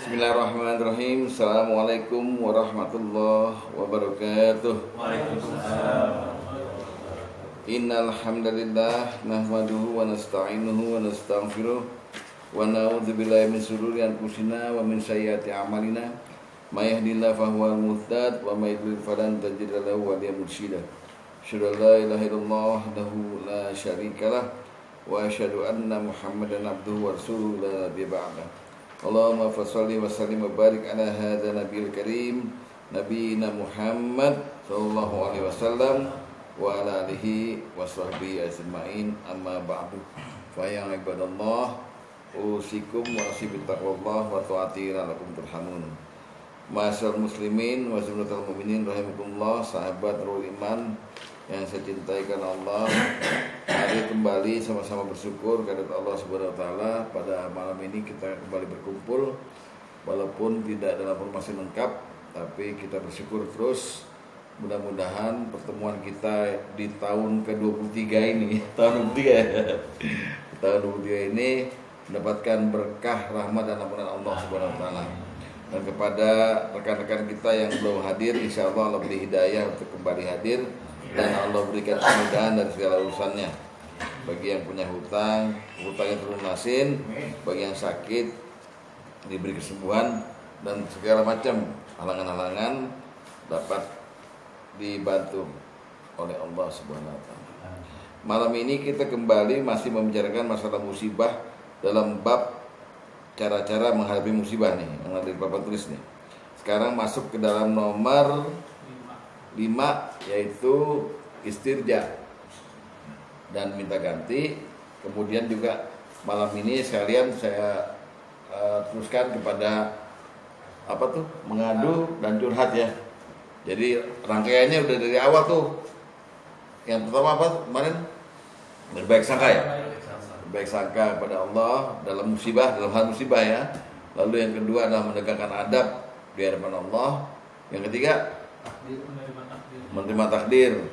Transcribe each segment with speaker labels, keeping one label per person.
Speaker 1: Bismillahirrahmanirrahim. Assalamualaikum warahmatullahi wabarakatuh.
Speaker 2: Waalaikumsalam.
Speaker 1: Innal hamdalillah nahmaduhu wa nasta'inuhu wa nastaghfiruh wa na'udzu billahi min shururi anfusina wa min sayyiati a'malina. May yahdihillahu fahuwal muhtad wa may yudlil falan tajid lahu waliyyan mursyida. Asyhadu an la ilaha illallah wahdahu la syarikalah wa asyhadu anna Muhammadan abduhu wa rasuluhu la nabiyya ba'dah. Allahumma fasholli wa sallim wa barik ala hadza nabiyil karim nabiyina Muhammad sallallahu alaihi wasallam wa ala alihi wa sahbihi ajma'in, amma ba'du. Fa ya ibadallah, usikum wa bittaqwallah wa ta'ati la'allakum turhamun. Ma'asyiral muslimin wa sunnatul mu'minin rahimakumullah, sahabat Ruhul Iman yang saya cintai karena Allah. Mari kembali sama-sama bersyukur kepada Allah Subhanahu wa taala. Pada malam ini kita kembali berkumpul walaupun tidak dalam formasi lengkap, tapi kita bersyukur terus. Mudah-mudahan pertemuan kita di tahun ke-23 ini, tahun 23 ya. Tahun 23 ini mendapatkan berkah, rahmat dan ampunan Allah Subhanahu wa taala. Dan kepada rekan-rekan kita yang belum hadir, insyaallah Allah beri hidayah untuk kembali hadir dan Allah berikan kemudahan dari segala urusannya. Bagi yang punya hutang, hutangnya terlunasin. Bagi yang sakit, diberi kesembuhan. Dan segala macam halangan-halangan dapat dibantu oleh Allah Subhanahu wa taala. Malam ini kita kembali masih membicarakan masalah musibah dalam bab cara-cara menghadapi musibah nih, yang ada di papan tulis nih. Sekarang masuk ke dalam nomor 5, yaitu istirja dan minta ganti. Kemudian juga malam ini sekalian saya teruskan kepada mengadu dan curhat ya. Jadi rangkaiannya udah dari awal tuh. Yang pertama apa kemarin? Berbaik sangka ya. Berbaik sangka kepada Allah dalam musibah, dalam hal musibah ya. Lalu yang kedua adalah menegakkan adab di hadapan Allah. Yang ketiga menerima takdir.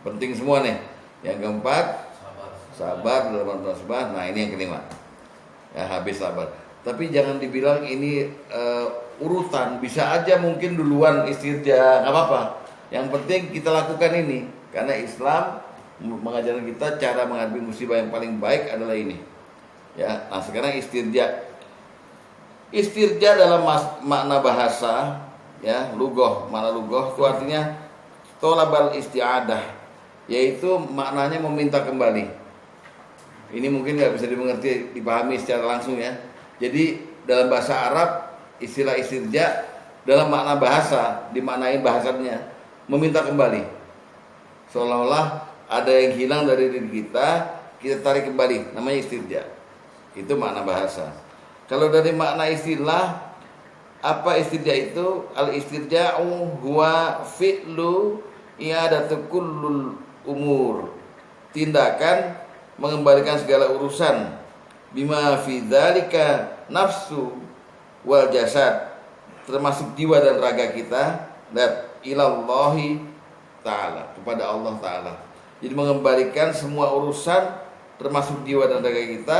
Speaker 1: Penting semua nih. Yang keempat, sabar dalam musibah. Nah, ini yang kelima. Ya, habis sabar. Tapi jangan dibilang ini urutan. Bisa aja mungkin duluan istirja, nggak apa-apa. Yang penting kita lakukan ini. Karena Islam mengajarkan kita cara menghadapi musibah yang paling baik adalah ini. Ya, nah sekarang istirja. Istirja dalam makna bahasa, ya, lugoh, makna lugoh itu artinya tolabal isti'adah, yaitu maknanya meminta kembali. Ini mungkin nggak bisa dimengerti, dipahami secara langsung ya. Jadi dalam bahasa Arab istilah istirja dalam makna bahasa dimaknai bahasanya meminta kembali. Seolah-olah ada yang hilang dari diri kita tarik kembali, namanya istirja. Itu makna bahasa. Kalau dari makna istilah, apa istirja itu? Al-istirja'u huwa fi'lu i'adatu kullul umur. Tindakan mengembalikan segala urusan. Bima fi dzalika nafsu wal jasad, termasuk jiwa dan raga kita, dan ilallahi ta'ala, kepada Allah Ta'ala. Jadi mengembalikan semua urusan termasuk jiwa dan raga kita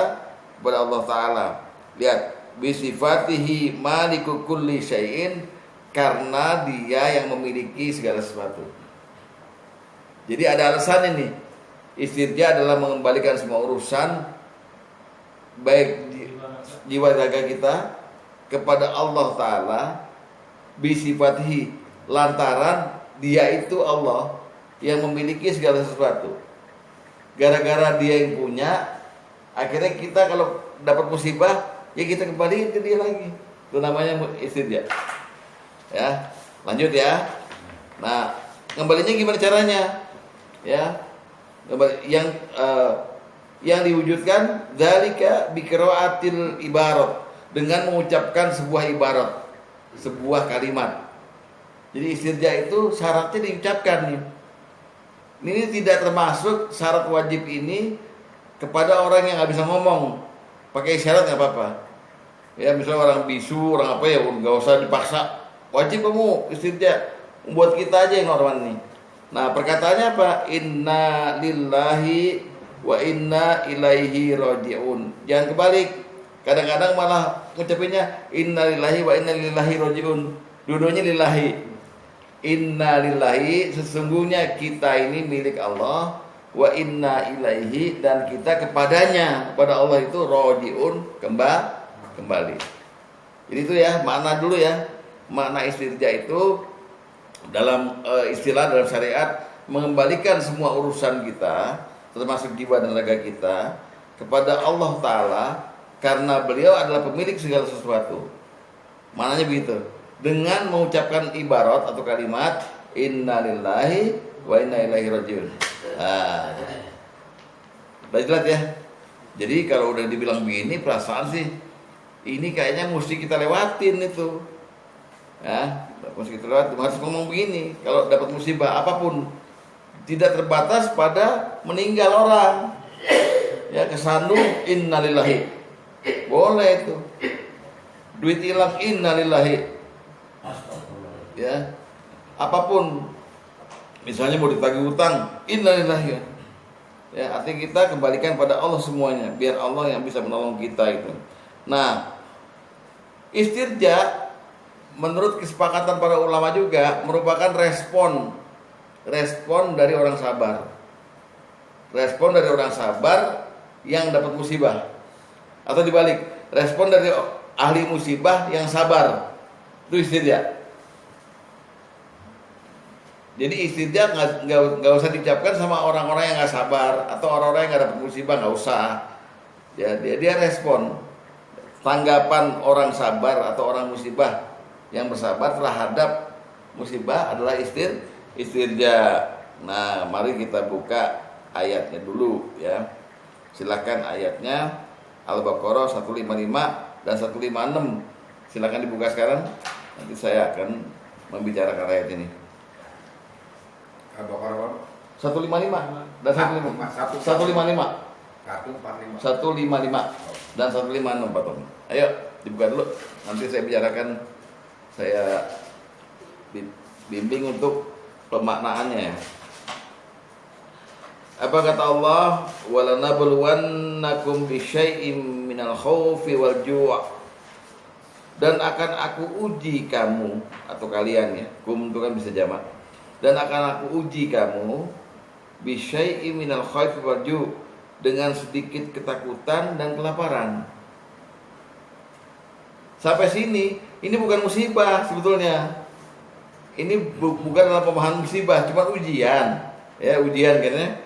Speaker 1: kepada Allah Ta'ala. Lihat, bisifatihi maliku kulli syai'in, karena dia yang memiliki segala sesuatu. Jadi ada alasan ini. Istirja adalah mengembalikan semua urusan baik jiwa raga kita kepada Allah Ta'ala. Bisifatihi, lantaran dia itu Allah yang memiliki segala sesuatu. Gara-gara dia yang punya, akhirnya kita kalau dapat musibah, ya kita kembaliin ke dia lagi. Itu namanya istirja. Ya, lanjut ya. Nah, kembalinya gimana caranya? Ya, yang diwujudkan dzalika biqiraatil ibarat, dengan mengucapkan sebuah ibarat, sebuah kalimat. Jadi istirja itu syaratnya diucapkan nih. Ini tidak termasuk syarat wajib ini kepada orang yang nggak bisa ngomong. Pakai isyarat nggak apa-apa. Ya misalnya orang bisu, orang apa ya, nggak usah dipaksa. Wajib kamu istirja. Buat kita aja yang normal nih. Nah perkataannya apa? Inna lillahi wa inna ilaihi raji'un. Jangan kebalik. Kadang-kadang malah ngucapinnya innalillahi wa inna ilaihi rajiun. Dua-duanya lillahi. Innalillahi, sesungguhnya kita ini milik Allah, wa inna ilaihi, dan kita kepadanya, kepada Allah itu rajiun, kembali. Jadi itu ya makna dulu ya. Makna istirja itu dalam istilah dalam syariat mengembalikan semua urusan kita, termasuk jiwa dan raga kita, kepada Allah Ta'ala, karena beliau adalah pemilik segala sesuatu. Maknanya begitu. Dengan mengucapkan ibarat atau kalimat innalillahi wa inna ilaihi rajiun. Udah jelas ya. Jadi kalau udah dibilang begini, perasaan sih ini kayaknya mesti kita lewatin itu. Ya, mesti kita lewatin. Harus ngomong begini. Kalau dapat musibah apapun, tidak terbatas pada meninggal orang. Ya, kesandung innalillahi. Boleh itu. Duit hilang innalillahi. Ya. Apapun. Misalnya mau ditagih utang innalillahi. Ya, artinya kita kembalikan pada Allah semuanya, biar Allah yang bisa menolong kita itu. Nah, istirja menurut kesepakatan para ulama juga merupakan respon dari orang sabar. Respon dari orang sabar yang dapat musibah. Atau dibalik, respon dari ahli musibah yang sabar. Itu istirja. Jadi istirja nggak usah diucapkan sama orang-orang yang nggak sabar atau orang-orang yang nggak dapat musibah, nggak usah. Ya, dia respon. Tanggapan orang sabar atau orang musibah yang bersabar terhadap musibah adalah istirja. Nah, mari kita buka ayatnya dulu ya. Silakan ayatnya Al-Baqarah 155 dan 156. Silakan dibuka sekarang. Nanti saya akan membicarakan ayat ini.
Speaker 2: Al-Baqarah
Speaker 1: 155 dan 155. 155 dan 156 Pak Tom. Ayo dibuka dulu. Nanti saya bicarakan, saya bimbing untuk pemaknaannya ya. Apa kata Allah? Walanabluwannakum bisyai'im minal khaufi wal ju'. Dan akan aku uji kamu atau kalian ya. Kum itu kan bisa jamak. Dan akan aku uji kamu bisyai'im minal khaufi wal ju', dengan sedikit ketakutan dan kelaparan. Sampai sini ini bukan musibah sebetulnya. Ini bukan dalam pemahaman musibah, cuma ujian. Ya, ujian kan.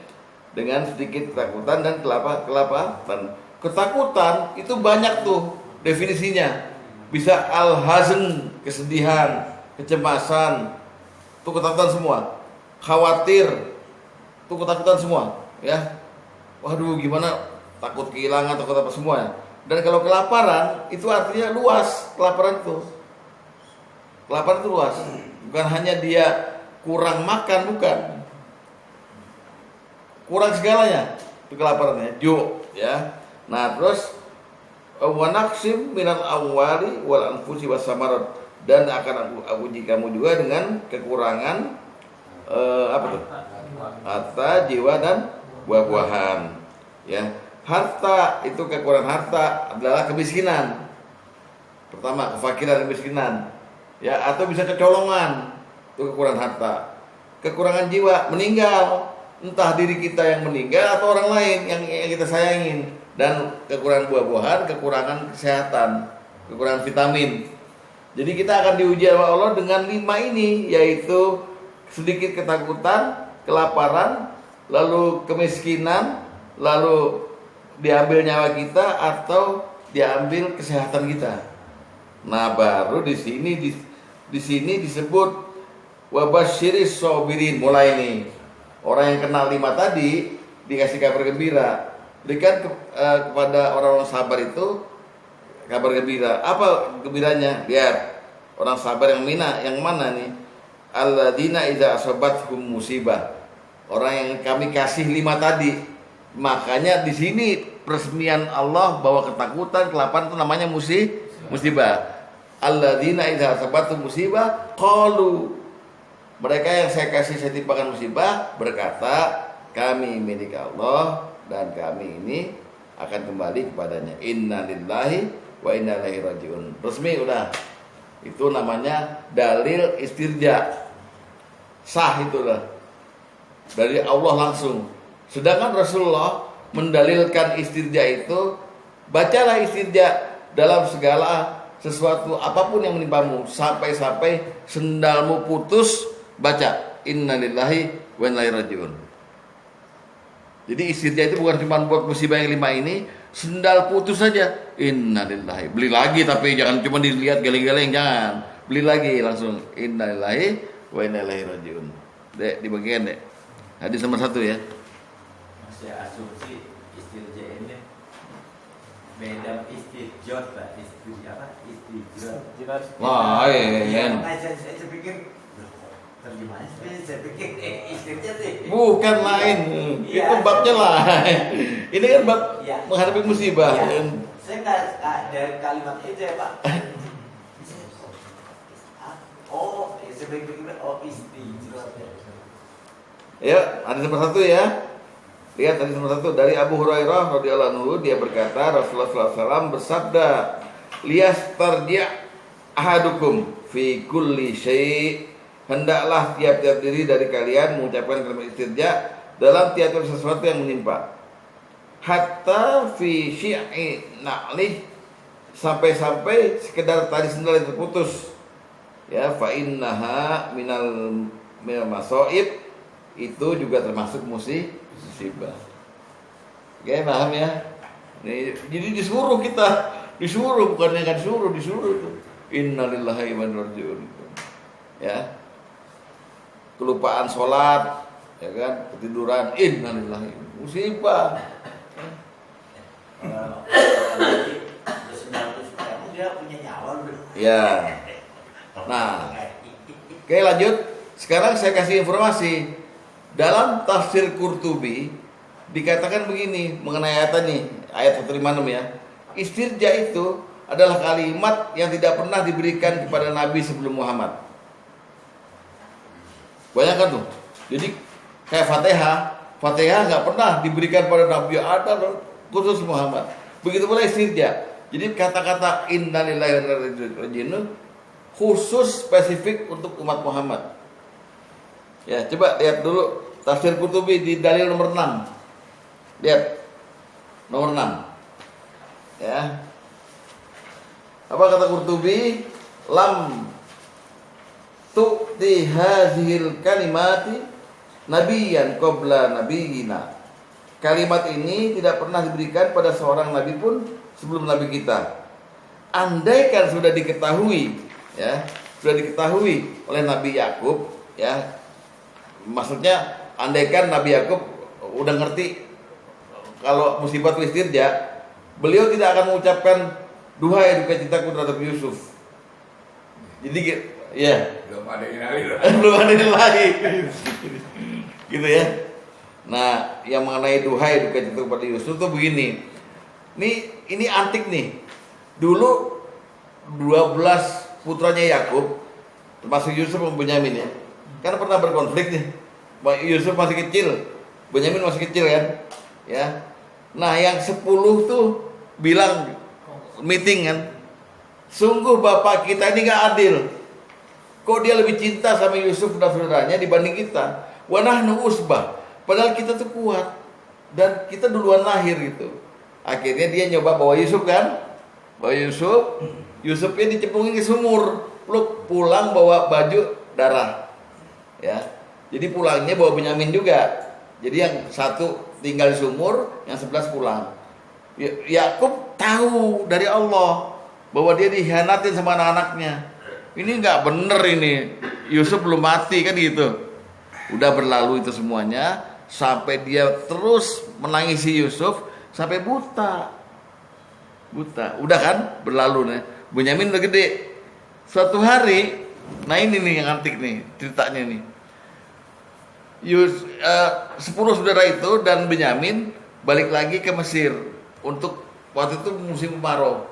Speaker 1: Dengan sedikit ketakutan dan kelaparan. Ketakutan itu banyak tuh definisinya. Bisa al-hazn, kesedihan, kecemasan, itu ketakutan semua. Khawatir, itu ketakutan semua, ya. Waduh, gimana, takut kehilangan, takut apa semua. Dan kalau kelaparan itu artinya luas. Kelaparan itu luas. Bukan hanya dia kurang makan, bukan. Kurang segalanya itu kelaparannya, ya. Nah, terus wa naqsim minal amwali wal anfusi was samarat, dan akan aku uji kamu juga dengan kekurangan apa tuh? Harta, jiwa dan buah-buahan. Ya. Harta itu, kekurangan harta adalah kemiskinan. Pertama, kefakiran, kemiskinan. Ya, atau bisa kecolongan. Itu kekurangan harta. Kekurangan jiwa, meninggal. Entah diri kita yang meninggal atau orang lain yang kita sayangin. Dan kekurangan buah-buahan, kekurangan kesehatan, kekurangan vitamin. Jadi kita akan diuji oleh Allah dengan 5 ini, yaitu sedikit ketakutan, kelaparan, lalu kemiskinan, lalu diambil nyawa kita atau diambil kesehatan kita. Nah, baru di sini disebut wabasyiris sabirin. Mulai nih, orang yang kenal 5 tadi dikasih kabar gembira. Berikan kepada orang-orang sabar itu kabar gembira. Apa gembiranya? Lihat, orang sabar yang mana nih? Alladzina idza asabathum musibah. Orang yang kami kasih 5 tadi. Makanya di sini peresmian Allah bahwa ketakutan, kelaparan itu namanya musibah. Alladzina idza asabathum musibah qalu. Mereka yang saya timpakan musibah berkata, kami milik Allah dan kami ini akan kembali kepadanya. Inna lillahi wa inna ilaihi rajiun. Resmi udah. Itu namanya dalil istirja. Sah itulah. Dari Allah langsung. Sedangkan Rasulullah mendalilkan istirja itu, bacalah istirja dalam segala sesuatu apapun yang menimpamu, sampai-sampai sendalmu putus, baca inna lillahi wa inna ilaihi rajiun. Jadi istirja itu bukan cuma buat musibah yang 5 ini, sendal putus saja innalillahi. Beli lagi, tapi jangan cuma dilihat geleng-geleng, jangan. Beli lagi langsung innalillahi wa inna ilaihi rajiun. Dek, di bagian Dek. Hadis nomor 1 ya.
Speaker 2: Masih asumsi istirja ini beda istijot, Pak. Istirja apa? Istijot.
Speaker 1: Wah, iya.
Speaker 2: Saya pikir terjemahannya saya pikir istirja sih.
Speaker 1: Bukan lain. Itu babnya lain. Ini kan bab menghadapi musibah.
Speaker 2: Ya. Saya nggak dari kalimat itu ya Pak. Saya pikir istijot.
Speaker 1: Ya, hadis nomor 1 ya. Lihat hadis nomor 1 dari Abu Hurairah radhiyallahu anhu, dia berkata Rasulullah SAW bersabda, "Liyastarji' ahadukum fi kulli syai'." Hendaklah tiap-tiap diri dari kalian mengucapkan kalimat istirja dalam tiap-tiap sesuatu yang menimpa. Hatta fi syi'i na'lih, sampai-sampai sekedar tali sendal yang terputus. Ya, fa innaha minal masaib, itu juga termasuk musibah. Oke, paham ya? Jadi disuruh kita, disuruh, bukannya kan disuruh itu. Innalillahi wa inna ilaihi raji'un. Ya. Kelupaan sholat, ya kan, ketiduran, innalillahi, musibah.
Speaker 2: Dia punya nyawa.
Speaker 1: Ya. Nah, oke lanjut. Sekarang saya kasih informasi. Dalam tafsir Qurtubi dikatakan begini mengenai ayat ini, ayat 156 ya. Istirja itu adalah kalimat yang tidak pernah diberikan kepada Nabi sebelum Muhammad. Bayangkan tuh. Jadi kayak Fatihah nggak pernah diberikan pada Nabi, ada khusus Muhammad. Begitu pula istirja. Jadi kata-kata innalillahi wa inna ilaihi raji'un khusus spesifik untuk umat Muhammad. Ya, coba lihat dulu tafsir Qurtubi di dalil nomor 6. Lihat nomor 6. Ya. Apa kata Qurtubi? Lam tu'ti hadhil kalimati nabiyyan qabla nabiyina. Kalimat ini tidak pernah diberikan pada seorang nabi pun sebelum nabi kita. Andaikan sudah diketahui, ya, sudah diketahui oleh Nabi Yakub, ya. Maksudnya andaikan Nabi Yakub udah ngerti kalau musibah istirja, beliau tidak akan mengucapkan duhai duka citaku terhadap Yusuf. Jadi ya,
Speaker 3: belum ada yang lain.
Speaker 1: belum ada yang lain. Gitu ya. Nah, yang mengenai duhai duka cita kepada Yusuf tuh begini. Ini antik nih. Dulu 12 putranya Yakub, termasuk Yusuf dan Benyamin ya, kan pernah berkonflik nih. Yusuf masih kecil, Benyamin masih kecil kan, ya. Nah, yang 10 tuh bilang meeting kan, sungguh bapak kita ini gak adil. Kok dia lebih cinta sama Yusuf dan saudaranya dibanding kita? Wa nahnu usbah. Padahal kita tuh kuat dan kita duluan lahir gitu. Akhirnya dia nyoba bawa Yusuf kan, bawa Yusufnya dicemplungin ke sumur, pulang bawa baju darah, ya. Jadi pulangnya bawa Benyamin juga. Jadi yang satu tinggal di sumur, yang 11 pulang. Yakub tahu dari Allah bahwa dia dikhianatin sama anak-anaknya. Ini nggak bener ini. Yusuf belum mati kan gitu. Udah berlalu itu semuanya sampai dia terus menangisi Yusuf sampai buta. Udah kan berlalu nih. Benyamin udah gede. Suatu hari, nah ini nih yang antik nih ceritanya nih. 10 saudara itu dan Benyamin balik lagi ke Mesir untuk waktu itu musim kemarau,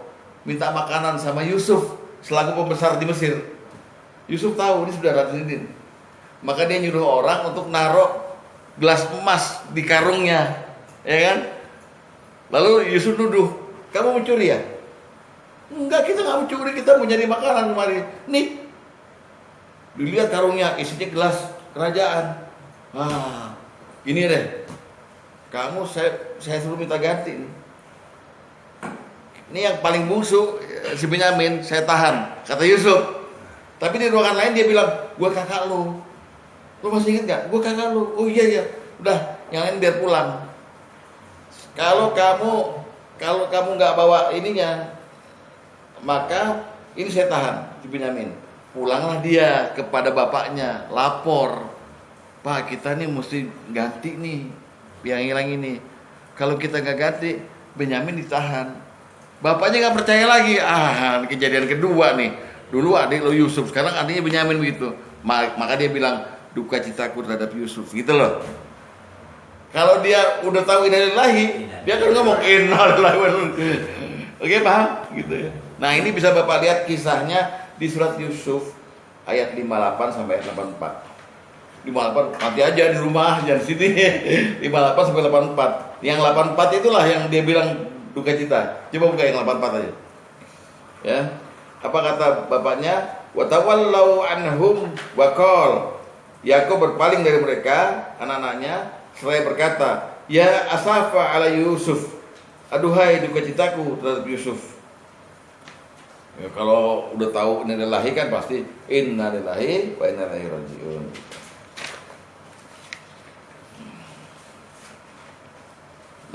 Speaker 1: minta makanan sama Yusuf selaku pembesar di Mesir. Yusuf tahu ini saudara sendiri, maka dia nyuruh orang untuk naruh gelas emas di karungnya, ya kan? Lalu Yusuf nuduh, kamu mencuri ya? Enggak, kita nggak mencuri, kita mau nyari makanan kemarin. Nih, dilihat karungnya, isinya gelas kerajaan. Ini deh, kamu saya suruh minta ganti nih. Ini yang paling bungsu, si Benyamin, saya tahan, kata Yusuf. Tapi di ruangan lain dia bilang, gua kakak lu. Lu masih inget gak? Gua kakak lu. Oh iya, udah, yang lain biar pulang. Kalau kamu nggak bawa ininya, maka ini saya tahan, si Benyamin. Pulanglah dia kepada bapaknya, lapor, Pak, kita nih mesti ganti nih yang hilang ini. Kalau kita nggak ganti, Benyamin ditahan. Bapaknya nggak percaya lagi. Kejadian kedua nih. Dulu adik lo Yusuf, sekarang adiknya Benyamin begitu. Maka dia bilang, duka citaku terhadap Yusuf, gitu loh. Kalau dia udah tahu innalillahi, dia akan ngomong innalillahi. Oke, paham? Gitu ya. Nah, ini bisa Bapak lihat kisahnya di surat Yusuf ayat 58 sampai 84. 58 nanti aja di rumah, jangan sini. 58 sampai 84. Yang 84 itulah yang dia bilang duka cita. Coba buka yang 84 aja. Ya. Apa kata bapaknya? Wa tawallau anhum wa qol. Yakub berpaling dari mereka, anak-anaknya, seraya berkata, ya asafa ala Yusuf. Aduhai duka citaku terhadap Yusuf. Ya, kalau udah tahu innalillahi kan pasti innalillahi wa inna ilaihi rajiun.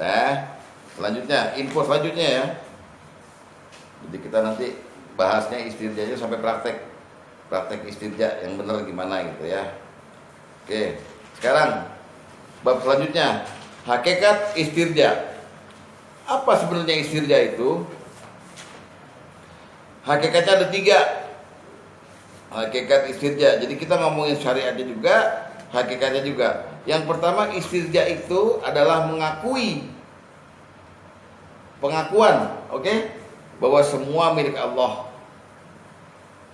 Speaker 1: Nah, selanjutnya, info selanjutnya ya. Jadi kita nanti bahasnya istirjanya sampai praktek istirja yang benar gimana gitu ya. Oke, sekarang bab selanjutnya, hakikat istirja. Apa sebenarnya istirja itu? Hakikatnya ada 3. Hakikat istirja. Jadi kita ngomongin syariatnya juga, hakikatnya juga. Yang pertama, istirja itu adalah pengakuan, oke? Bahwa semua milik Allah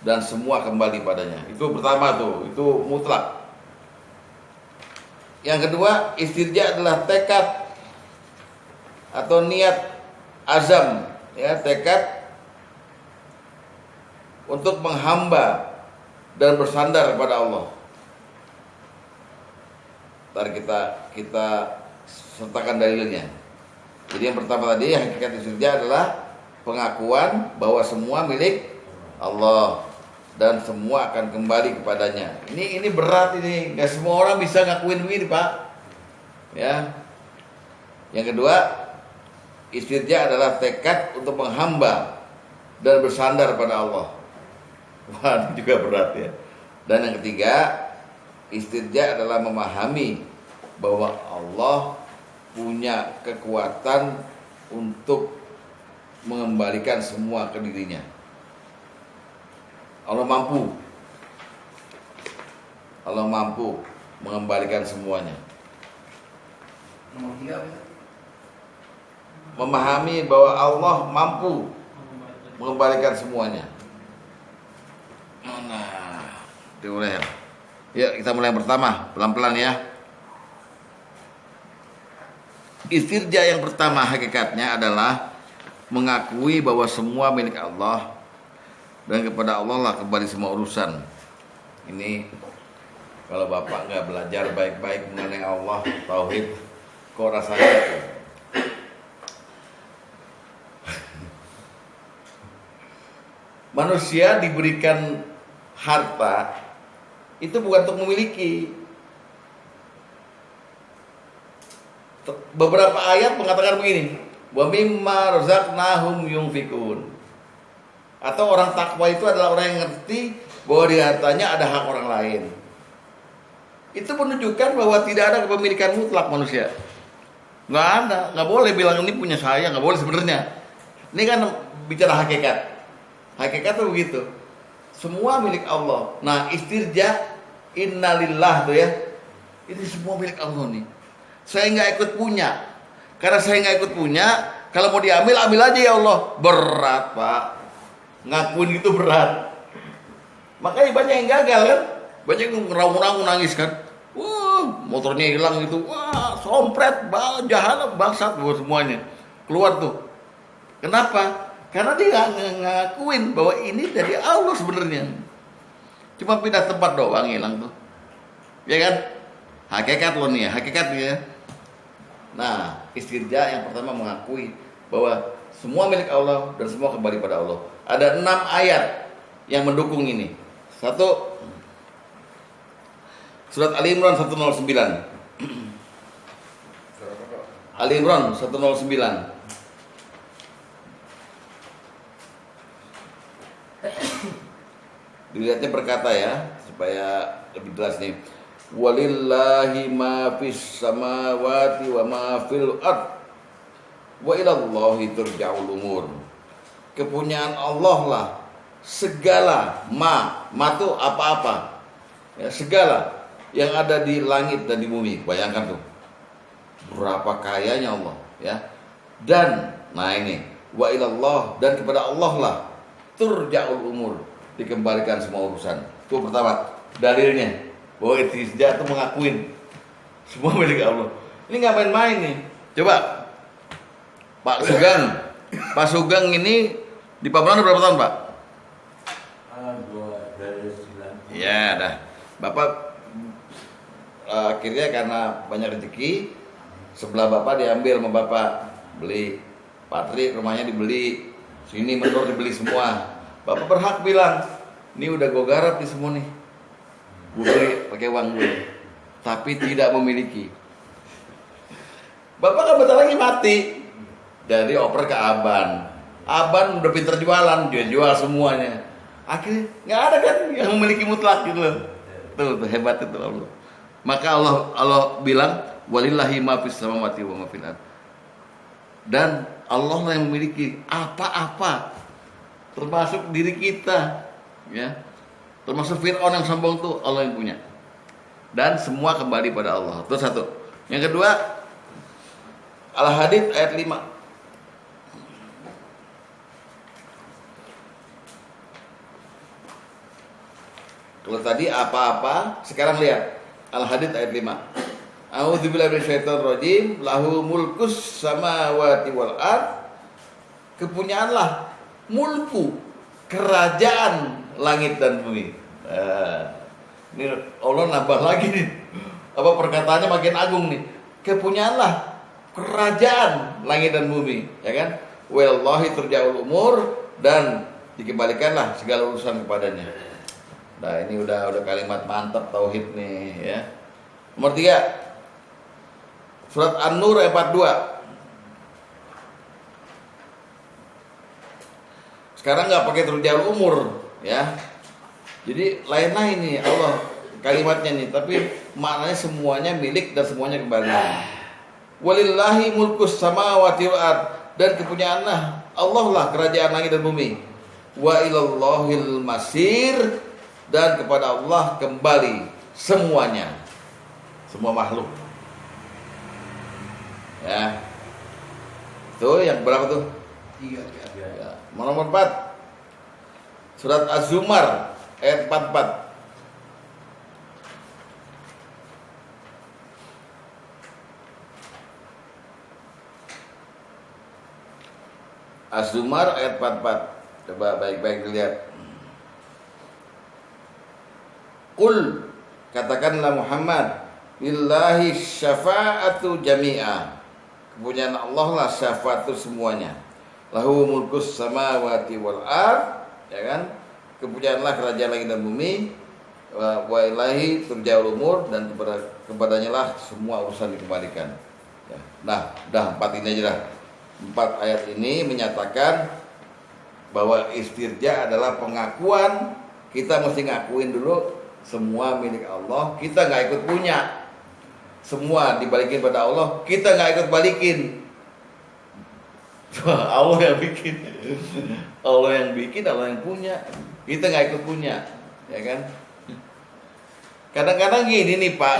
Speaker 1: dan semua kembali padanya. Itu pertama tuh, itu mutlak. Yang kedua, istirja adalah tekad atau niat azam, ya, tekad untuk menghamba dan bersandar kepada Allah. Ntar kita sertakan dalilnya. Jadi yang pertama tadi, hakikat istirja adalah pengakuan bahwa semua milik Allah dan semua akan kembali kepadanya. Ini berat ini, nggak semua orang bisa ngakuin begini, Pak. Ya. Yang kedua, istirja adalah tekad untuk menghamba dan bersandar pada Allah. Wah, ini juga berat ya. Dan yang ketiga, istirja adalah memahami bahwa Allah punya kekuatan untuk mengembalikan semua ke dirinya. Allah mampu mengembalikan semuanya.
Speaker 2: Nomor 3 apa?
Speaker 1: Memahami bahwa Allah mampu mengembalikan semuanya. Nah, dimulai ya. Ya, kita mulai yang pertama, pelan-pelan ya. Istirja yang pertama hakikatnya adalah mengakui bahwa semua milik Allah dan kepada Allah lah kembali semua urusan. Ini kalau Bapak nggak belajar baik-baik mengenai Allah, tauhid, kok rasanya manusia diberikan harta itu bukan untuk memiliki. Beberapa ayat mengatakan begini, wa mimma razaqnahum yunfikun. Atau orang takwa itu adalah orang yang ngerti bahwa di hartanya ada hak orang lain. Itu menunjukkan bahwa tidak ada kepemilikan mutlak manusia. Nggak ada, nggak boleh bilang ini punya saya, nggak boleh sebenarnya. Ini kan bicara hakikat. Hakikat itu begitu. Semua milik Allah. Nah, istirja innalillah tuh ya. Ini semua milik Allah nih. Saya nggak ikut punya. Karena saya nggak ikut punya, kalau mau diambil, ambil aja ya Allah. Berat, Pak. Ngakuin itu berat. Makanya banyak yang gagal kan. Banyak yang ngeraung-raung nangis kan. Wah, motornya hilang gitu. Wah, sompret, jahat, bangsat buat semuanya. keluar tuh. Kenapa? Karena dia nggak ngakuin bahwa ini dari Allah sebenarnya. Cuma pindah tempat doang hilang tuh. Ya kan? Hakikat lo nih ya, hakikat ya. Nah, istirja yang pertama mengakui bahwa semua milik Allah dan semua kembali pada Allah. Ada 6 ayat yang mendukung ini. 1, surat Ali Imran 109. Ali Imran 109. Dilihatnya berkata ya, supaya lebih jelas nih. Walillahi ma fis samawati wa ma fil ard wa ilallahi turja'ul umur. Kepunyaan Allah lah segala ma itu apa-apa. Ya, segala yang ada di langit dan di bumi. Bayangkan tuh. Berapa kayanya Allah, ya. Dan nah ini, wa ilallah, dan kepada Allah lah turja'ul umur, dikembalikan semua urusan. Itu pertama dalilnya bahwa istirja itu mengakuin semua milik Allah. Ini nggak main-main nih. Coba Pak Sugeng ini di Pamulang berapa tahun, Pak?
Speaker 2: Dari 9.
Speaker 1: Ya, dah. Bapak akhirnya karena banyak rezeki, sebelah Bapak diambil sama Bapak, beli Patri, rumahnya dibeli, sini menur dibeli semua. Bapak berhak bilang, ini udah gue garap nih semua nih, gue beli pakai uang gue, tapi tidak memiliki. Bapak kan bentar lagi mati, dari oper ke Aban. Aban udah pinter jualan, jual semuanya. Akhirnya nggak ada kan yang memiliki mutlak gitu loh. Tuh hebat itu Allah. Maka Allah bilang walillahi ma fis samawati wa ma fil ard. Dan Allah lah yang memiliki apa-apa, termasuk diri kita, ya. Termasuk Fir'aun yang sombong tuh Allah yang punya. Dan semua kembali pada Allah. Itu satu. Yang kedua, Al-Hadid ayat 5. Kalau tadi apa-apa, sekarang lihat Al-Hadid ayat 5. A'udzubillahi minasyaitonir rajim, lahu mulkus samawati wal ard. Kepunyaanlah mulku, kerajaan langit dan bumi. Ini Allah nambah lagi nih. Apa perkataannya makin agung nih. Kepunyaanlah kerajaan langit dan bumi, ya kan? Wallahi turja'ul umur, dan dikembalikanlah segala urusan kepadanya. Nah, ini udah kalimat mantap tauhid nih, ya. Nomor 3. Surat An-Nur ayat 42. Sekarang nggak pakai turja'ul umur, ya. Jadi lain-lain nih Allah kalimatnya nih, tapi maknanya semuanya milik dan semuanya kembali. Walillahi mulkus samawati wal ard, dan kepunyaanlah Allah lah kerajaan langit dan bumi. Wa ilallahil masir, dan kepada Allah kembali semuanya, semua makhluk. Ya. Tuh yang berapa tuh? 3. Ya. Nomor 4. Surat Az-Zumar ayat 44. Az-Zumar ayat 44. Coba baik-baik dilihat. Qul, katakanlah Muhammad, lillahi syafa'atu jami'a. Kepunyaan Allah lah syafaat itu semuanya. Lahu mulkus samawati wal ard, ya kan? Kepunyaanlah kerajaan langit dan bumi. Wa ilahi turja'ul umur, dan kepadanya lah semua urusan dikembalikan. Ya. Nah, dah 4 ini aja dah. 4 ayat ini menyatakan bahwa istirja adalah pengakuan. Kita mesti ngakuin dulu semua milik Allah, kita nggak ikut punya. Semua dibalikin pada Allah, kita nggak ikut balikin. Allah yang bikin, Allah yang bikin, Allah yang punya. Kita nggak ikut punya, ya kan? Kadang-kadang gini nih Pak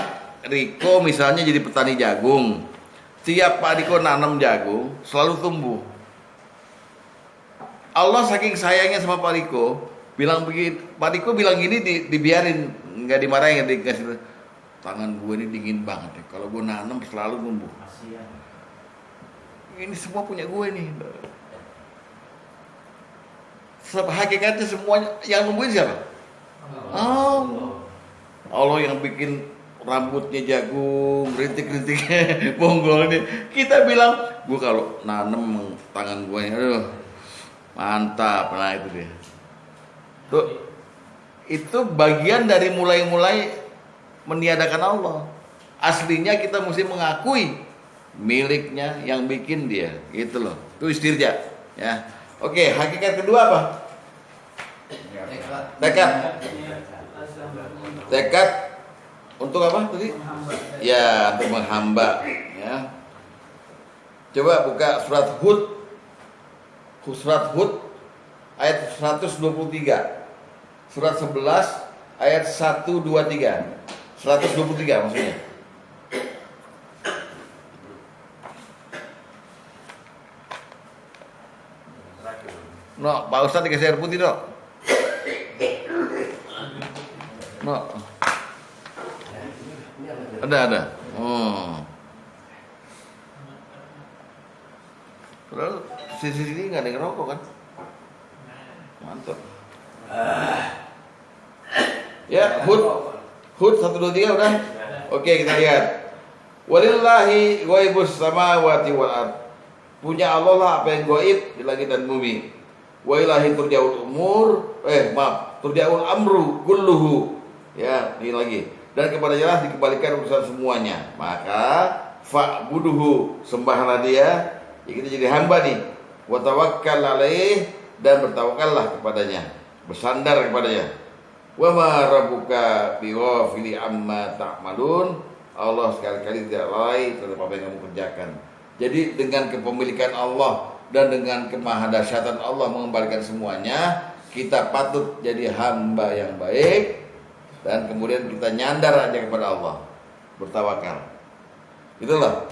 Speaker 1: Riko, misalnya jadi petani jagung. Tiap Pak Riko nanam jagung selalu tumbuh. Allah saking sayangnya sama Pak Riko, bilang begitu, Pak Riko bilang gini, dibiarin, nggak dimarahin, nggak dikasih. Tangan gue ini dingin banget ya, kalau gue nanam selalu tumbuh. ini semua punya gue nih. Hakikatnya semuanya yang nemuin siapa? Allah yang bikin rambutnya jagung, rintik-rintiknya bonggol ini. Kita bilang, gue kalau nanem tangan gue, aduh, mantap. Nah itu dia. Tuh, itu bagian dari mulai-mulai meniadakan Allah. Aslinya kita mesti mengakui miliknya yang bikin dia, gitu loh. Itu istirja, ya. Oke, hakikat kedua apa? Tekad. Tekad untuk apa tadi? Ya, untuk menghamba, ya. Coba buka surat Hud. Surat Hud ayat 123. Surat 11 ayat 123. 123 maksudnya. No, Pak Ustadz dikasih air putih, dok. No. Ada. Padahal sisi-sisi nggak ada yang ngerokok kan? Mantap. Ya, Hud 123 udah. Oke, kita lihat. Walillahi ghaibus samawati wal ard. Punya Allah lah apa yang gaib di langit dan bumi. Wa ilahi turja'ul umur, turja'ul amru kulluhu. Ya, ini lagi. Dan kepada Allah dikembalikan urusan semuanya. Maka fa'buduhu, sembahlah dia. Ya, kita jadi hamba nih. Wa tawakkal alaih, dan bertawakallah kepadanya. Bersandar kepadanya. Wa ma rabbuka bighafili amma ta'malun. Allah sekali-kali tidak lalai terhadap apa yang kamu kerjakan. Jadi dengan kepemilikan Allah dan dengan kemahadahsyatan Allah mengembalikan semuanya, kita patut jadi hamba yang baik dan kemudian kita nyandar aja kepada Allah, bertawakal. Itulah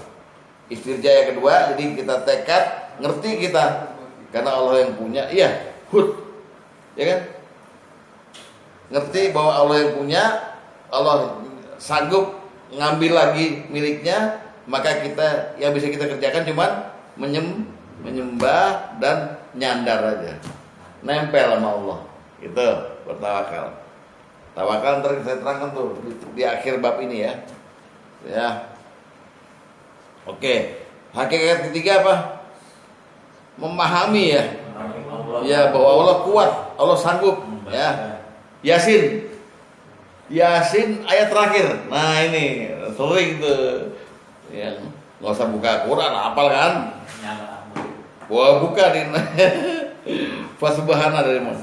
Speaker 1: istirja yang kedua. Jadi kita tekad, ngerti kita karena Allah yang punya. Iya, Hud, ya kan? Ngerti bahwa Allah yang punya, Allah sanggup ngambil lagi miliknya, maka kita yang bisa kita kerjakan cuman menyembah dan nyandar aja, nempel sama Allah. Itu bertawakal. Tawakal ntar saya terangkan tuh di akhir bab ini ya. Ya. Oke. Hakikat ketiga apa? Memahami ya. Ya, bahwa Allah kuat, Allah sanggup. Ya. Yasin ayat terakhir. Nah ini sering tuh yang nggak usah buka Quran, hafal kan? Wah, buka di Fasubhana dari mana?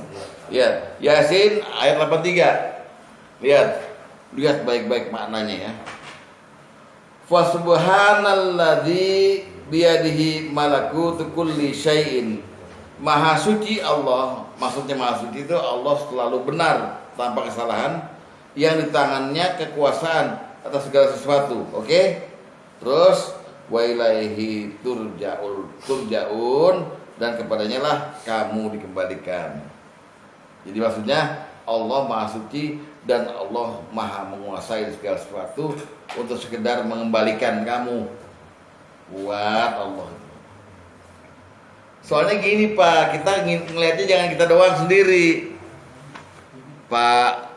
Speaker 1: Ya, Yasin ayat 83. Lihat baik-baik maknanya ya. Fasubhanalladzi biyadihi malakutu kulli syai'in. Maha suci Allah, maksudnya maha suci itu Allah selalu benar tanpa kesalahan, yang di tangannya kekuasaan atas segala sesuatu. Oke? Terus wa ilaihi turja'un, dan kepadanya lah kamu dikembalikan. Jadi maksudnya Allah maha suci dan Allah maha menguasai segala sesuatu untuk sekedar mengembalikan kamu buat Allah. Soalnya gini Pak, kita ngelihatnya jangan kita doang sendiri. Pak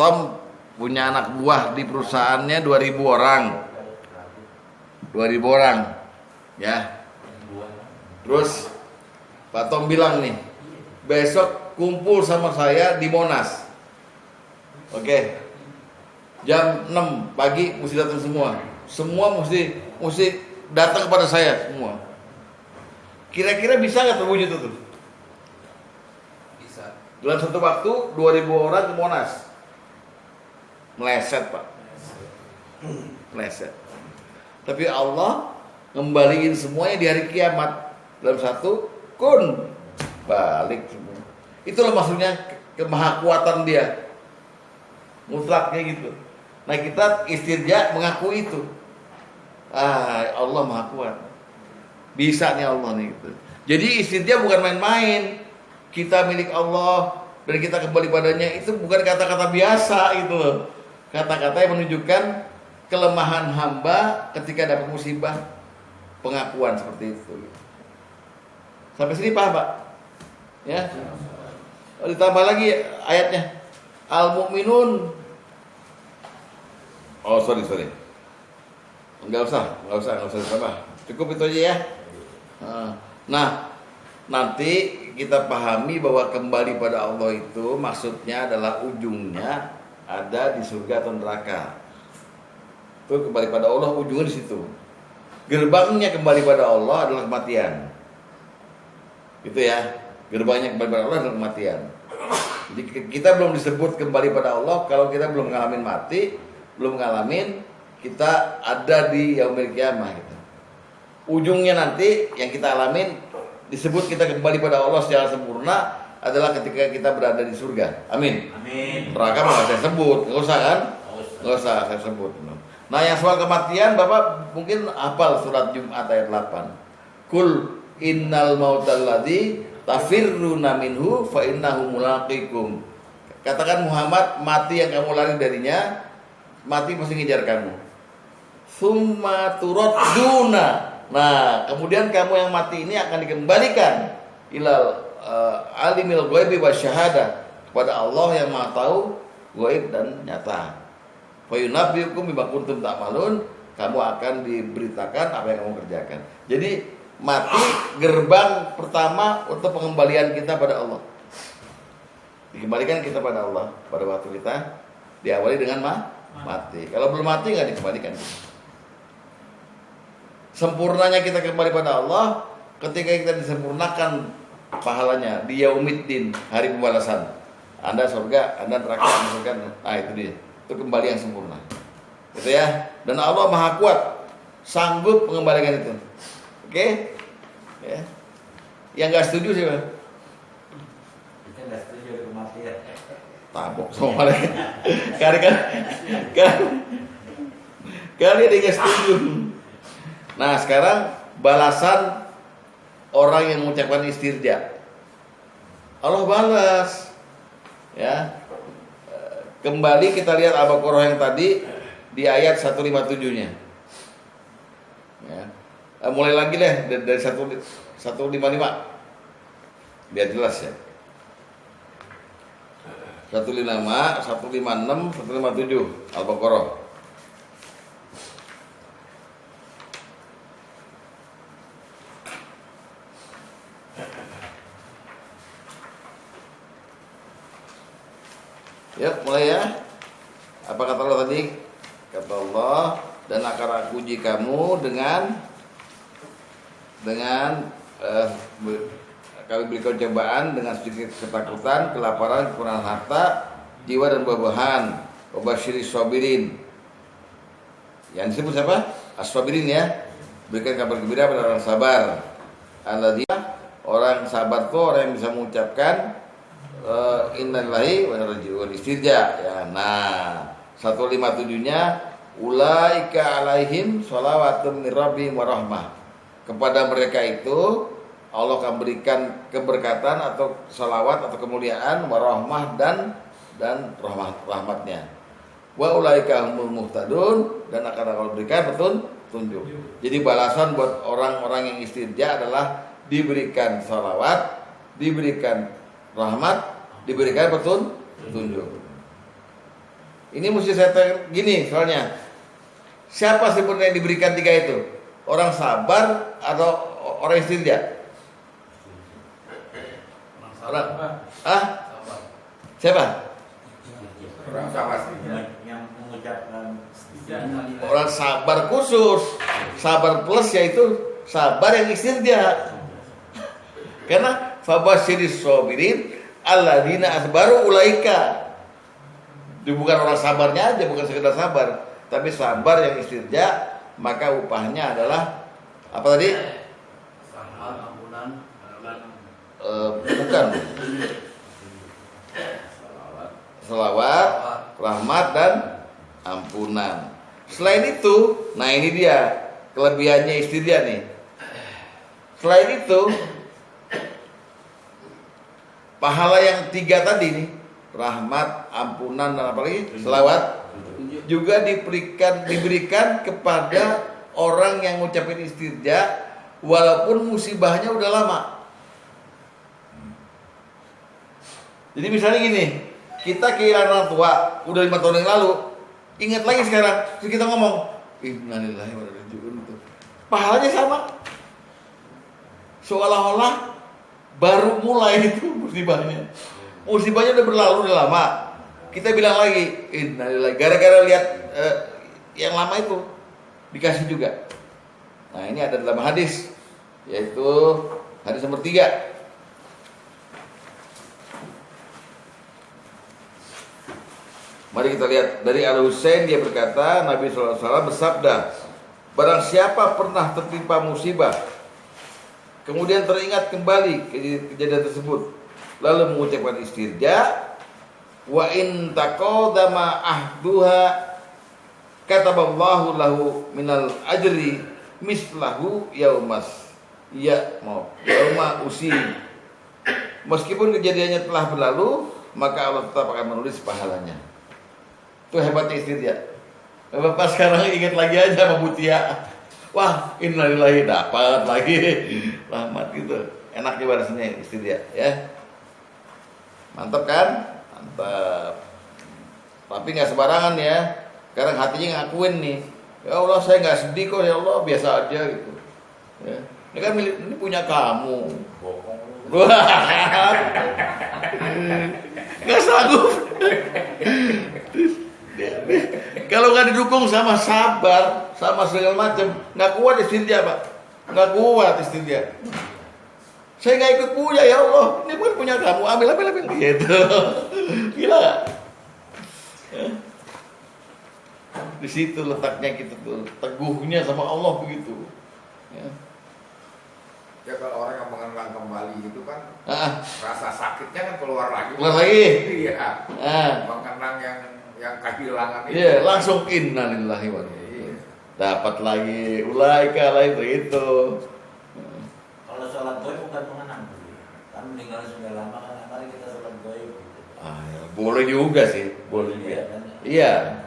Speaker 1: Tom punya anak buah di perusahaannya 2.000 orang. 2.000 orang. Ya. Terus Pak Tom bilang nih, besok kumpul sama saya di Monas. Oke. Jam 6 pagi mesti datang semua. Semua mesti datang kepada saya semua. Kira-kira bisa nggak terwujud itu? Bisa. Dalam satu waktu 2.000 orang ke Monas. Meleset Pak. Meleset. Tapi Allah ngembaliin semuanya di hari kiamat. Dalam satu kun balik semua. Itulah maksudnya kemahakuatan dia. Mutlaknya gitu. Nah kita istirja mengakui itu. Allah maha kuat. Bisa nih Allah nih gitu. Jadi istirja bukan main-main. Kita milik Allah dan kita kembali padanya, itu bukan kata-kata biasa itu loh. Kata-kata yang menunjukkan kelemahan hamba ketika dapat musibah. pengakuan seperti itu. Sampai sini paham Pak? Ya. Ditambah lagi ayatnya. Al-mu'minun. Oh sorry. Enggak usah ditambah. Cukup itu aja ya. Nah, nanti kita pahami bahwa kembali pada Allah itu maksudnya adalah ujungnya ada di surga atau neraka. Itu kembali pada Allah ujungnya di situ. Gerbangnya kembali pada Allah adalah kematian. Gitu ya. Gerbangnya kembali pada Allah adalah kematian. Jadi kita belum disebut kembali pada Allah kalau kita belum ngalamin mati, belum ngalamin kita ada di yaumil qiyamah gitu. Ujungnya nanti yang kita alamin disebut kita kembali pada Allah secara sempurna adalah ketika kita berada di surga. Amin. Neraka nggak saya sebut, nggak usah kan? Nggak usah saya sebut. Nah yang soal kematian Bapak mungkin hafal surat Jumat ayat 8. Kul innal mautalladzi tafirruna minhu fa innahu mulaqikum. Katakan Muhammad, mati yang kamu lari darinya, mati pasti ngejar kamu. Summa turadduna. Nah, kemudian kamu yang mati ini akan dikembalikan ilal alimil ghaibi wasyahadah, kepada Allah yang Maha tahu ghaib dan nyata. Fa yunabbiukum bima kuntum ta'malun, kamu akan diberitakan apa yang kamu kerjakan. Jadi mati gerbang pertama untuk pengembalian kita pada Allah. Dikembalikan kita pada Allah pada waktu kita diawali dengan mati. Kalau belum mati nggak dikembalikan. Sempurnanya kita kembali pada Allah ketika kita disempurnakan pahalanya di yaumiddin, hari pembalasan. Anda surga, Anda neraka, Anda surga. Nah itu dia. Itu kembali yang sempurna. Gitu ya. Dan Allah Maha Kuat, sanggup mengembalikan itu. Oke? Ya. Yang nggak setuju sih, Pak?
Speaker 2: Kita nggak setuju dengan kematian.
Speaker 1: Tabok sama mereka. Kali dia nggak setuju. Nah sekarang balasan orang yang mengucapkan istirja. Allah balas. Ya. Kembali kita lihat Al-Baqarah yang tadi di ayat 157-nya. Ya. Mulai lagi deh dari 155 biar jelas ya. 155, 156, 157 Al-Baqarah. Ya, mulai ya. Apa kata Allah tadi? Kata Allah, dan akan aku uji kamu dengan kami berikan cobaan dengan sedikit ketakutan, kelaparan, kekurangan harta, jiwa dan buah-buahan. Wabasyiris sabirin. Yang disebut siapa? As-sabirin ya. Berikan kabar gembira pada orang sabar. Alladzina, orang sabar itu orang yang bisa mengucapkan innalillahi wa inna ilaihi raji'un, istirja ya. Nah, 157-nya ulaika alaihim shalawatun mir rabbihim wa rahmah. Kepada mereka itu Allah akan berikan keberkatan atau salawat atau kemuliaan warahmah dan rahmatnya. Wa ulaika humul muhtadun, dan akan Allah berikan petunjuk. Jadi balasan buat orang-orang yang istirja adalah diberikan salawat, diberikan rahmat, diberikan petunjuk. Ini mesti saya tanya gini soalnya. Siapa sebenarnya yang diberikan tiga itu? Orang sabar atau orang istirja? Orang siapa?
Speaker 2: Orang sabar yang mengucapkan
Speaker 1: orang sabar khusus. Sabar plus yaitu sabar yang istirja. Karena fabasyiris sabirin alladzina asbaru ulaika. Bukan orang sabarnya aja, bukan sekedar sabar, tapi sabar yang istirja, maka upahnya adalah apa tadi? Bukan. Selawat, rahmat dan ampunan. Selain itu, nah ini dia kelebihannya istirja nih. Selain itu, pahala yang tiga tadi nih, rahmat, ampunan dan apa lagi? Selawat juga diberikan kepada orang yang ngucapin istirja walaupun musibahnya udah lama. Jadi misalnya gini, kita kehilangan orang tua udah 5 tahun yang lalu, ingat lagi sekarang, terus kita ngomong, innalillahi wa inna ilaihi raji'un itu. Pahalanya sama. Seolah-olah baru mulai itu musibahnya. Musibahnya udah berlalu udah lama. Kita bilang lagi, innalillahi, gara-gara lihat yang lama itu dikasih juga. Nah, ini ada dalam hadis, yaitu hadis nomor 3. Mari kita lihat dari Al-Husain, dia berkata, Nabi SAW bersabda, barang siapa pernah tertimpa musibah, kemudian teringat kembali kejadian tersebut, lalu mengucapkan istirja, wa in taqaddama ahduha kataballahu lahu minal ajri mislahu yauma usi. Meskipun kejadiannya telah berlalu, maka Allah tetap akan menulis pahalanya. Itu hebatnya istirja. Bapak sekarang ingat lagi aja sama Mutia. Wah, innalillahi, dapat lagi. Selamat gitu. Enak juga rasanya istirja, ya. Mantap kan? Mantap. Tapi nggak sembarangan ya. Sekarang hatinya ngakuin nih. Ya Allah, saya nggak sedih kok, ya Allah, biasa aja gitu. Ya. Ini kan ini punya kamu. Nggak sanggup. Kalau nggak didukung sama sabar, sama segala macam, nggak kuat istirja, Pak. Nggak kuat istirja. Saya nggak ikut punya, ya Allah. Ini bukan punya kamu, ambil. Gitu. Gila nggak? Ya. Di situ letaknya kita tuh, teguhnya sama Allah begitu. Ya.
Speaker 3: Ya kalau orang yang mengenang kembali itu kan rasa sakitnya kan keluar lagi. Iya. Mengenang yang kehilangan itu.
Speaker 1: Iya, langsung innalillahi wa inna ilaihi. Dapat lagi ulaika lain itu.
Speaker 2: Kalau sholat goib bukan mengenang, kan meninggal sudah lama kan, mari kita sholat goib.
Speaker 1: Ya, boleh juga sih, boleh juga. Iya.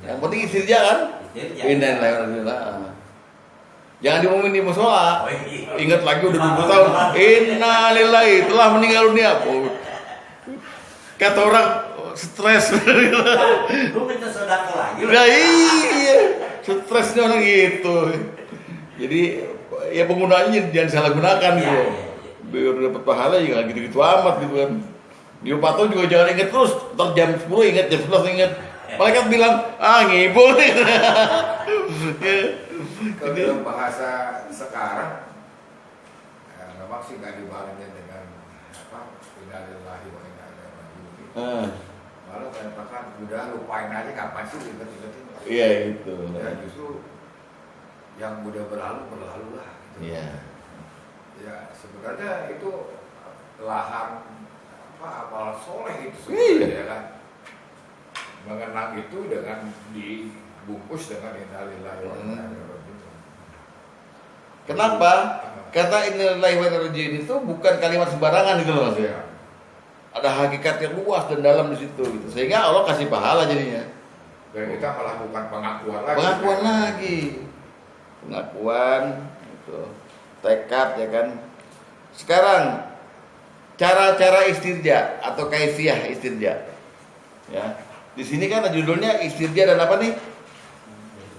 Speaker 1: Yang penting istirja kan? Innalillahi wa inna ilaihi. Jangan diumumin di musola. Ingat lagi udah 20 tahun. Innalillahi, telah meninggal dunia. Kata orang stres.
Speaker 2: Lu minta sedekah lagi.
Speaker 1: Nah, iya, stresnya orang gitu. Jadi ya penggunaannya jangan salah gunakan gitu. Biar dapat pahala ya nggak gitu-gitu amat gitu kan. Di Upato juga jangan ingat terus. Ntar jam 10 ingat, jam 11 ingat. Malaikat bilang, ngibul.
Speaker 3: Kalau dalam bahasa sekarang, memang sih nggak dibarengi dengan innalillahi wa inna ilaihi raji'un. Malah katakan udah lupain aja, kapan sih inget-ingetin.
Speaker 1: Iya itu.
Speaker 3: Ya justru yang udah berlalu lah. Gitu.
Speaker 1: Iya.
Speaker 3: Ya sebenarnya itu lahan amal soleh itu
Speaker 1: Iya.
Speaker 3: ya kan. Mengenang itu dengan dibungkus dengan innalillahi wa inna ilaihi raji'un.
Speaker 1: Kenapa? Kata innalillahi wa inna ilaihi raji'un itu bukan kalimat sembarangan gitu loh Mas ya. Ada hakikat yang luas dan dalam di situ gitu. Sehingga Allah kasih pahala jadinya.
Speaker 3: Dan kita melakukan pengakuan lagi.
Speaker 1: Pengakuan lagi. Pengakuan gitu. Tekad ya kan. Sekarang cara-cara istirja atau kaifiyah istirja. Ya. Di sini kan judulnya istirja dan apa nih?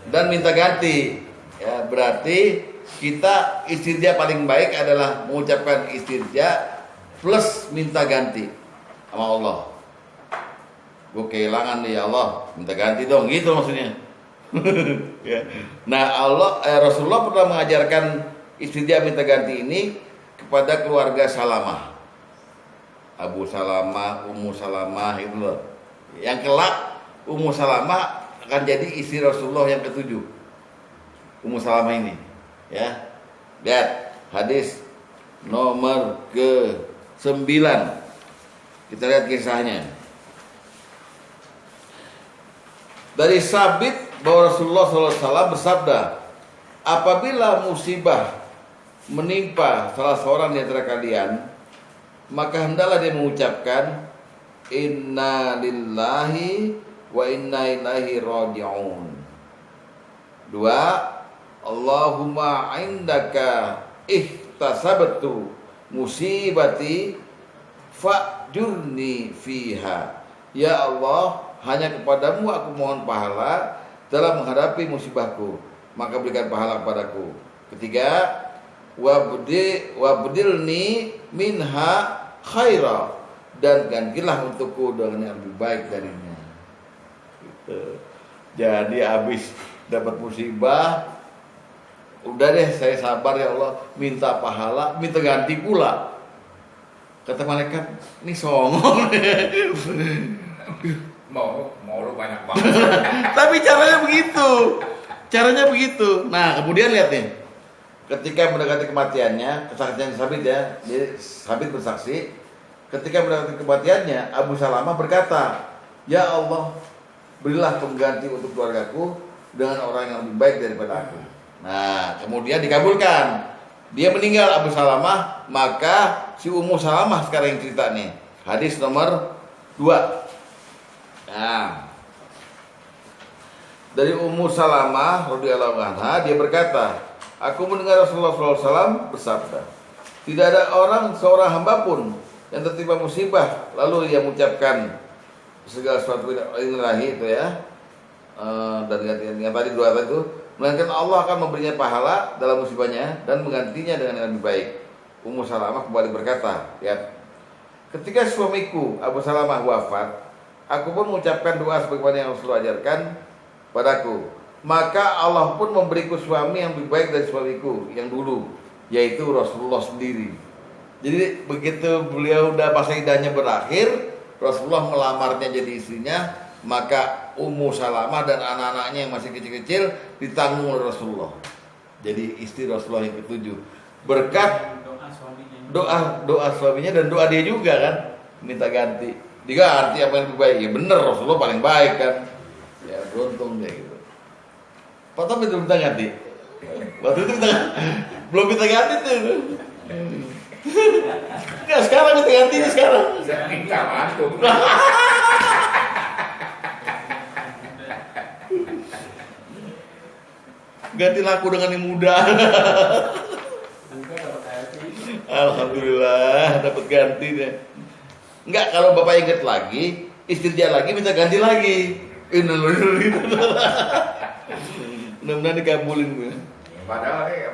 Speaker 1: Dan minta ganti. Ya, berarti kita istirja paling baik adalah mengucapkan istirja plus minta ganti sama Allah. Gue kehilangan nih ya Allah, minta ganti dong, gitu maksudnya. Ya. Nah Rasulullah pernah mengajarkan istirja minta ganti ini kepada keluarga Salamah, Abu Salamah, Ummu Salamah itu loh. Yang kelak Ummu Salamah akan jadi istri Rasulullah yang ketujuh. Ummu Salamah ini, ya. Lihat hadis nomor ke-9. Kita lihat kisahnya. Dari Sabit bahwa Rasulullah SAW bersabda, apabila musibah menimpa salah seorang di antara kalian, maka hendaklah dia mengucapkan inna lillahi wa inna ilaihi raji'un. 2. Allahumma indaka ihtasabtu musibati fa'jurni fiha. Ya Allah, hanya kepadamu aku mohon pahala dalam menghadapi musibahku, maka berikan pahala kepadaku. Ketiga, wabdilni minha khaira, dan gantilah untukku dengan yang lebih baik darinya. Gitu. Jadi habis dapat musibah, udah deh saya sabar ya Allah, minta pahala, minta ganti pula. Kata malaikat, ini songong.
Speaker 3: Mau lu banyak banget.
Speaker 1: Tapi caranya begitu. Nah, kemudian lihat nih, ketika mendekati kematiannya, kesaksian Sabit ya, dia Sabit bersaksi, ketika mendekati kematiannya, Abu Salamah berkata, ya Allah, berilah pengganti untuk keluargaku dengan orang yang lebih baik daripada aku. Nah, kemudian dikabulkan. Dia meninggal Abu Salamah, maka si Ummu Salamah sekarang yang cerita nih. Hadis nomor 2. Nah, dari Ummu Salamah radhiyallahu anha, dia berkata, aku mendengar Rasulullah SAW bersabda, tidak ada seorang hamba pun yang tertimpa musibah lalu ia mengucapkan segala sesuatu ilahi itu ya, dan yang tadi dua tadi itu, melainkan Allah akan memberinya pahala dalam musibahnya dan menggantinya dengan yang lebih baik. Ummu Salamah kembali berkata, ya, ketika suamiku Abu Salamah wafat, aku pun mengucapkan doa sebagaimana yang Rasulullah ajarkan padaku. Maka Allah pun memberiku suami yang lebih baik dari suamiku yang dulu, yaitu Rasulullah sendiri. Jadi begitu beliau udah masa idahnya berakhir, Rasulullah melamarnya jadi istrinya, maka Ummu Salamah dan anak-anaknya yang masih kecil-kecil ditanggung oleh Rasulullah. Jadi istri Rasulullah yang ketujuh. Berkat doa suaminya dan doa dia juga kan, minta ganti. Diganti apa yang lebih baik. Ya bener, Rasulullah paling baik kan. Ya beruntung dia gitu. Tapi belum minta ganti. Waktu itu belum minta ganti tuh. Enggak, sekarang minta ganti nih sekarang.
Speaker 3: Saya minta mantu.
Speaker 1: Gantilah aku dengan yang muda. Alhamdulillah dapat ganti deh. Enggak, kalau bapak ingat lagi, istri dia lagi minta ganti lagi. Mudah-mudahan dikabulin gue.
Speaker 3: Padahal nih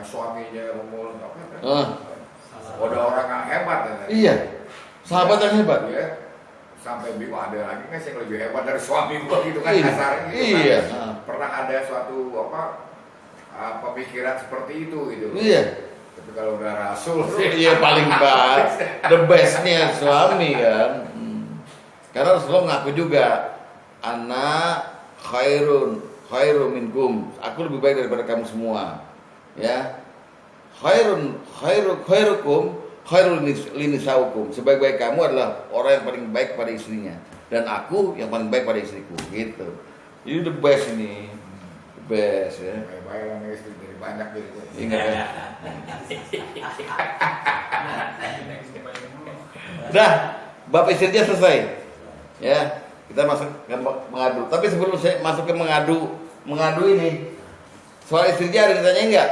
Speaker 3: suaminya umur udah orang yang hebat ya.
Speaker 1: Iya, sahabat yang hebat.
Speaker 3: Ya, sampai bingung ada lagi nggak sih yang lebih hebat dari suami gua gitu kan,
Speaker 1: Iya.
Speaker 3: kasarnya gitu
Speaker 1: Iya.
Speaker 3: kan. Pernah ada suatu pemikiran seperti itu gitu.
Speaker 1: Iya.
Speaker 3: Tapi kalau udah Rasul sih.
Speaker 1: Iya paling the bestnya suami kan. Karena Rasulullah mengaku juga, ana khairum minkum. Aku lebih baik daripada kamu semua. Ya. Khairukum khairul linisaukum. Sebaik-baik kamu adalah orang yang paling baik pada istrinya, dan aku yang paling baik pada istriku gitu. Ini the best ini. The best ya.
Speaker 3: Baik-baik orang istri dari banyak gitu.
Speaker 1: Ingat ya. Udah, bab istrinya selesai. Ya, kita masuk ke mengadu. Tapi sebelum saya masuk ke mengadu ini, soal istrinya ada yang ditanya enggak?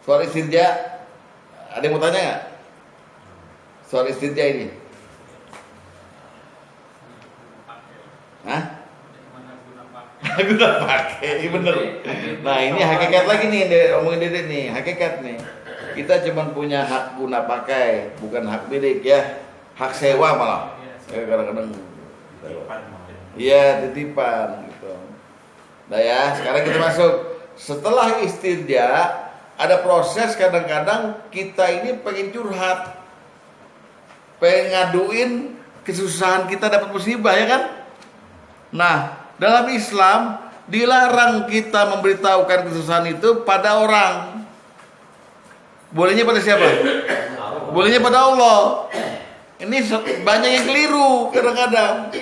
Speaker 1: Soal istrinya ada yang mau tanya enggak? Soal istrinya ini. Hah? Guna pakai, bener. Nah ini hakikat lagi nih, omongin Dede nih, hakikat nih. Kita cuma punya hak guna pakai, bukan hak milik ya, hak sewa malah. Kadang-kadang. Iya, titipan gitu. Nah ya, sekarang kita masuk. Setelah istirja, ada proses kadang-kadang kita ini pengen curhat, pengen ngaduin kesusahan kita dapat musibah ya kan? Nah, dalam Islam dilarang kita memberitahukan kesusahan itu pada orang. Bolehnya pada siapa? Bolehnya pada Allah. Ini banyak yang keliru kadang-kadang.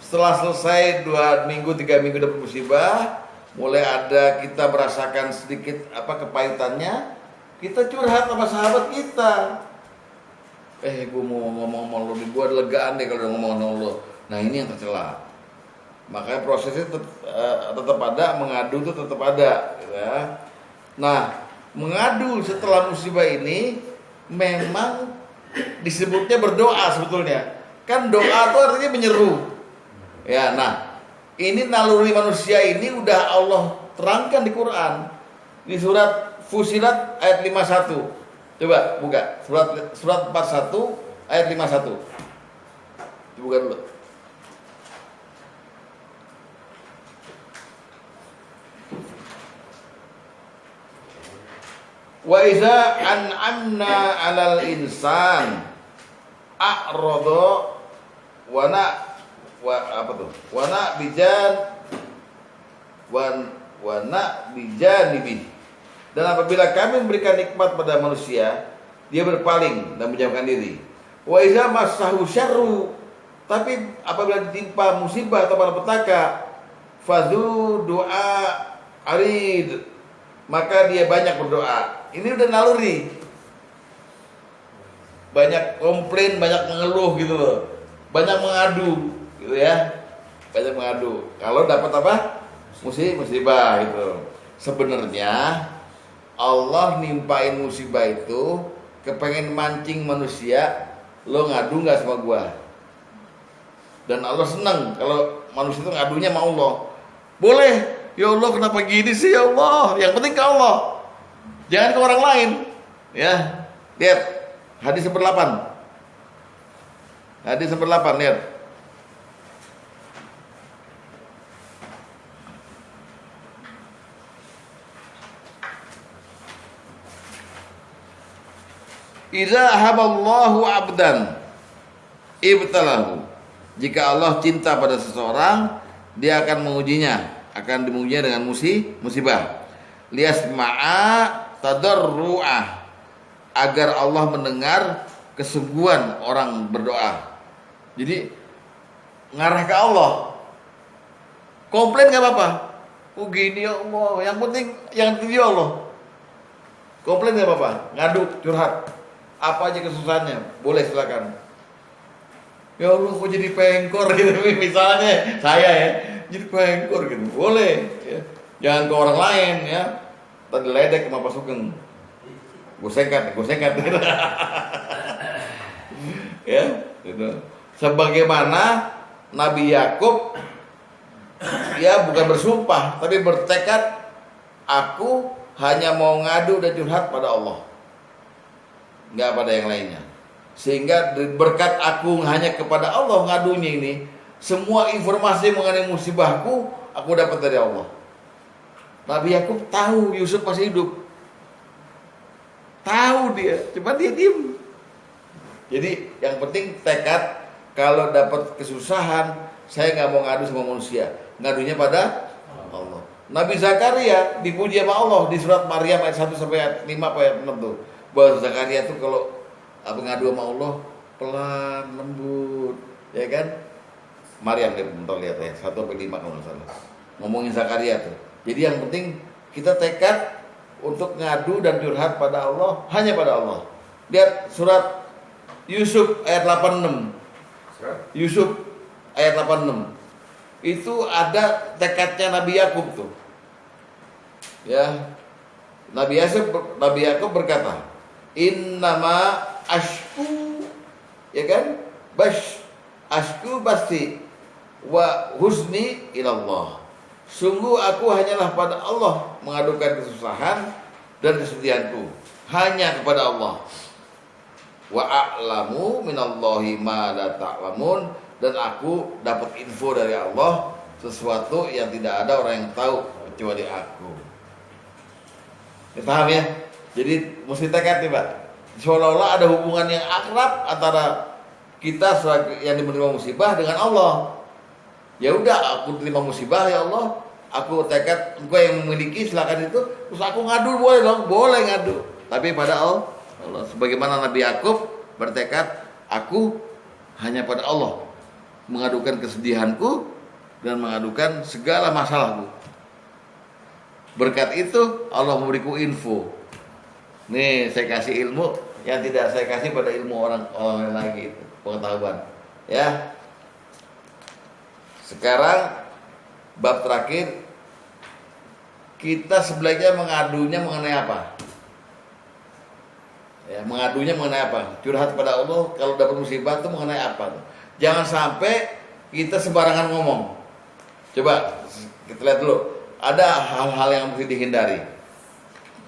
Speaker 1: Setelah selesai 2 minggu, 3 minggu dapat musibah, mulai ada kita merasakan sedikit kepahitannya, kita curhat sama sahabat kita. Gue mau ngomong sama lo, gue legaan deh kalau udah ngomong sama lo. Nah ini yang tercela. Makanya prosesnya tetap ada, mengadu itu tetap ada, gitu ya. Nah, mengadu setelah musibah ini memang disebutnya berdoa sebetulnya. Kan doa itu artinya menyeru. Ya, nah, ini naluri manusia ini udah Allah terangkan di Quran. Di surat Fusilat ayat 51. Coba buka surat 41 ayat 51. Buka dulu. Wa iza an'amna 'alal insan a'rada wa bijanibi. Dan apabila kami memberikan nikmat pada manusia, dia berpaling dan menjauhkan diri. Wa iza massahu syarru, tapi apabila ditimpa musibah atau malapetaka, fadhu du'a arid, maka dia banyak berdoa. Ini udah naluri. Banyak komplain, banyak mengeluh gitu loh. Banyak mengadu gitu ya. Banyak mengadu. Kalau dapat apa? Musibah gitu. Sebenarnya Allah nimpain musibah itu kepengen mancing manusia, lo ngadu nggak sama gua? Dan Allah senang kalau manusia itu ngadunya sama Allah. Boleh, ya Allah kenapa gini sih ya Allah? Yang penting ke Allah, jangan ke orang lain. Ya, lihat hadis seper-8. Hadis seper-8 lihat. Idza haballahu 'abdan ibtalahu. Jika Allah cinta pada seseorang, dia akan mengujinya, akan diujinya dengan musibah. Liyasma'a tadarru'ah, agar Allah mendengar kesungguhan orang berdoa. Jadi ngarah ke Allah. Komplain enggak apa-apa. Oh gini ya Allah, yang penting yang tinggi Allah. Komplain enggak apa-apa, ngadu, curhat. Apa aja kesusahannya, boleh silakan. Ya Allah kok jadi pengkor gitu misalnya saya ya, jadi pengkor gitu, boleh ya. Jangan ke orang lain ya. Tadi ledek sama Pak Sugeng. Gue sengkat gitu. Ya, gitu. Sebagaimana Nabi Yakub ya bukan bersumpah tapi bertekad, aku hanya mau ngadu dan curhat pada Allah, nggak pada yang lainnya. Sehingga berkat aku hanya kepada Allah ngadunya ini, semua informasi mengenai musibahku aku dapat dari Allah. Nabi Yakub tahu Yusuf masih hidup, tahu dia, cuma dia diem. Jadi yang penting tekad. Kalau dapat kesusahan, saya nggak mau ngadu sama manusia, ngadunya pada Allah. Nabi Zakaria dipuji sama Allah di surat Maryam ayat 1 sampai ayat 5 ayat 6 tuh. Bahwa Zakaria tuh kalau ngadu sama Allah pelan, lembut, ya kan? Maryam dia bentar lihat ya, 1 sampai 5 kalau nggak salah. Ngomongin Zakaria tuh. Jadi yang penting kita tekad untuk ngadu dan curhat pada Allah, hanya pada Allah. Lihat surat Yusuf ayat 86. Yusuf ayat 86. Itu ada tekadnya Nabi Yakub tuh. Ya. Nabi Yakub berkata, "Innama ashku," ya kan? Ashku basti wa husni ilallah. Sungguh aku hanyalah pada Allah mengadukan kesusahan dan kesedihanku, hanya kepada Allah. Wa a'lamu minallahi ma la ta'lamun, dan aku dapat info dari Allah sesuatu yang tidak ada orang yang tahu kecuali aku. Ya, paham ya? Jadi mesti tekad nih Pak. Seolah-olah ada hubungan yang akrab antara kita sebagai yang menerima musibah dengan Allah. Ya udah, aku terima musibah ya Allah, aku tekad engkau yang memiliki, silakan itu. Terus aku ngadu boleh dong, boleh ngadu. Tapi pada Allah, sebagaimana Nabi Yakub bertekad, aku hanya pada Allah mengadukan kesedihanku dan mengadukan segala masalahku. Berkat itu Allah memberiku info. Nih saya kasih ilmu yang tidak saya kasih pada ilmu orang lagi itu, pengetahuan. Ya. Sekarang bab terakhir, kita sebaiknya mengadunya mengenai apa? Ya, mengadunya mengenai apa? Curhat pada Allah kalau dapat musibah itu mengenai apa? Jangan sampai kita sembarangan ngomong. Coba kita lihat dulu. Ada hal-hal yang mesti dihindari.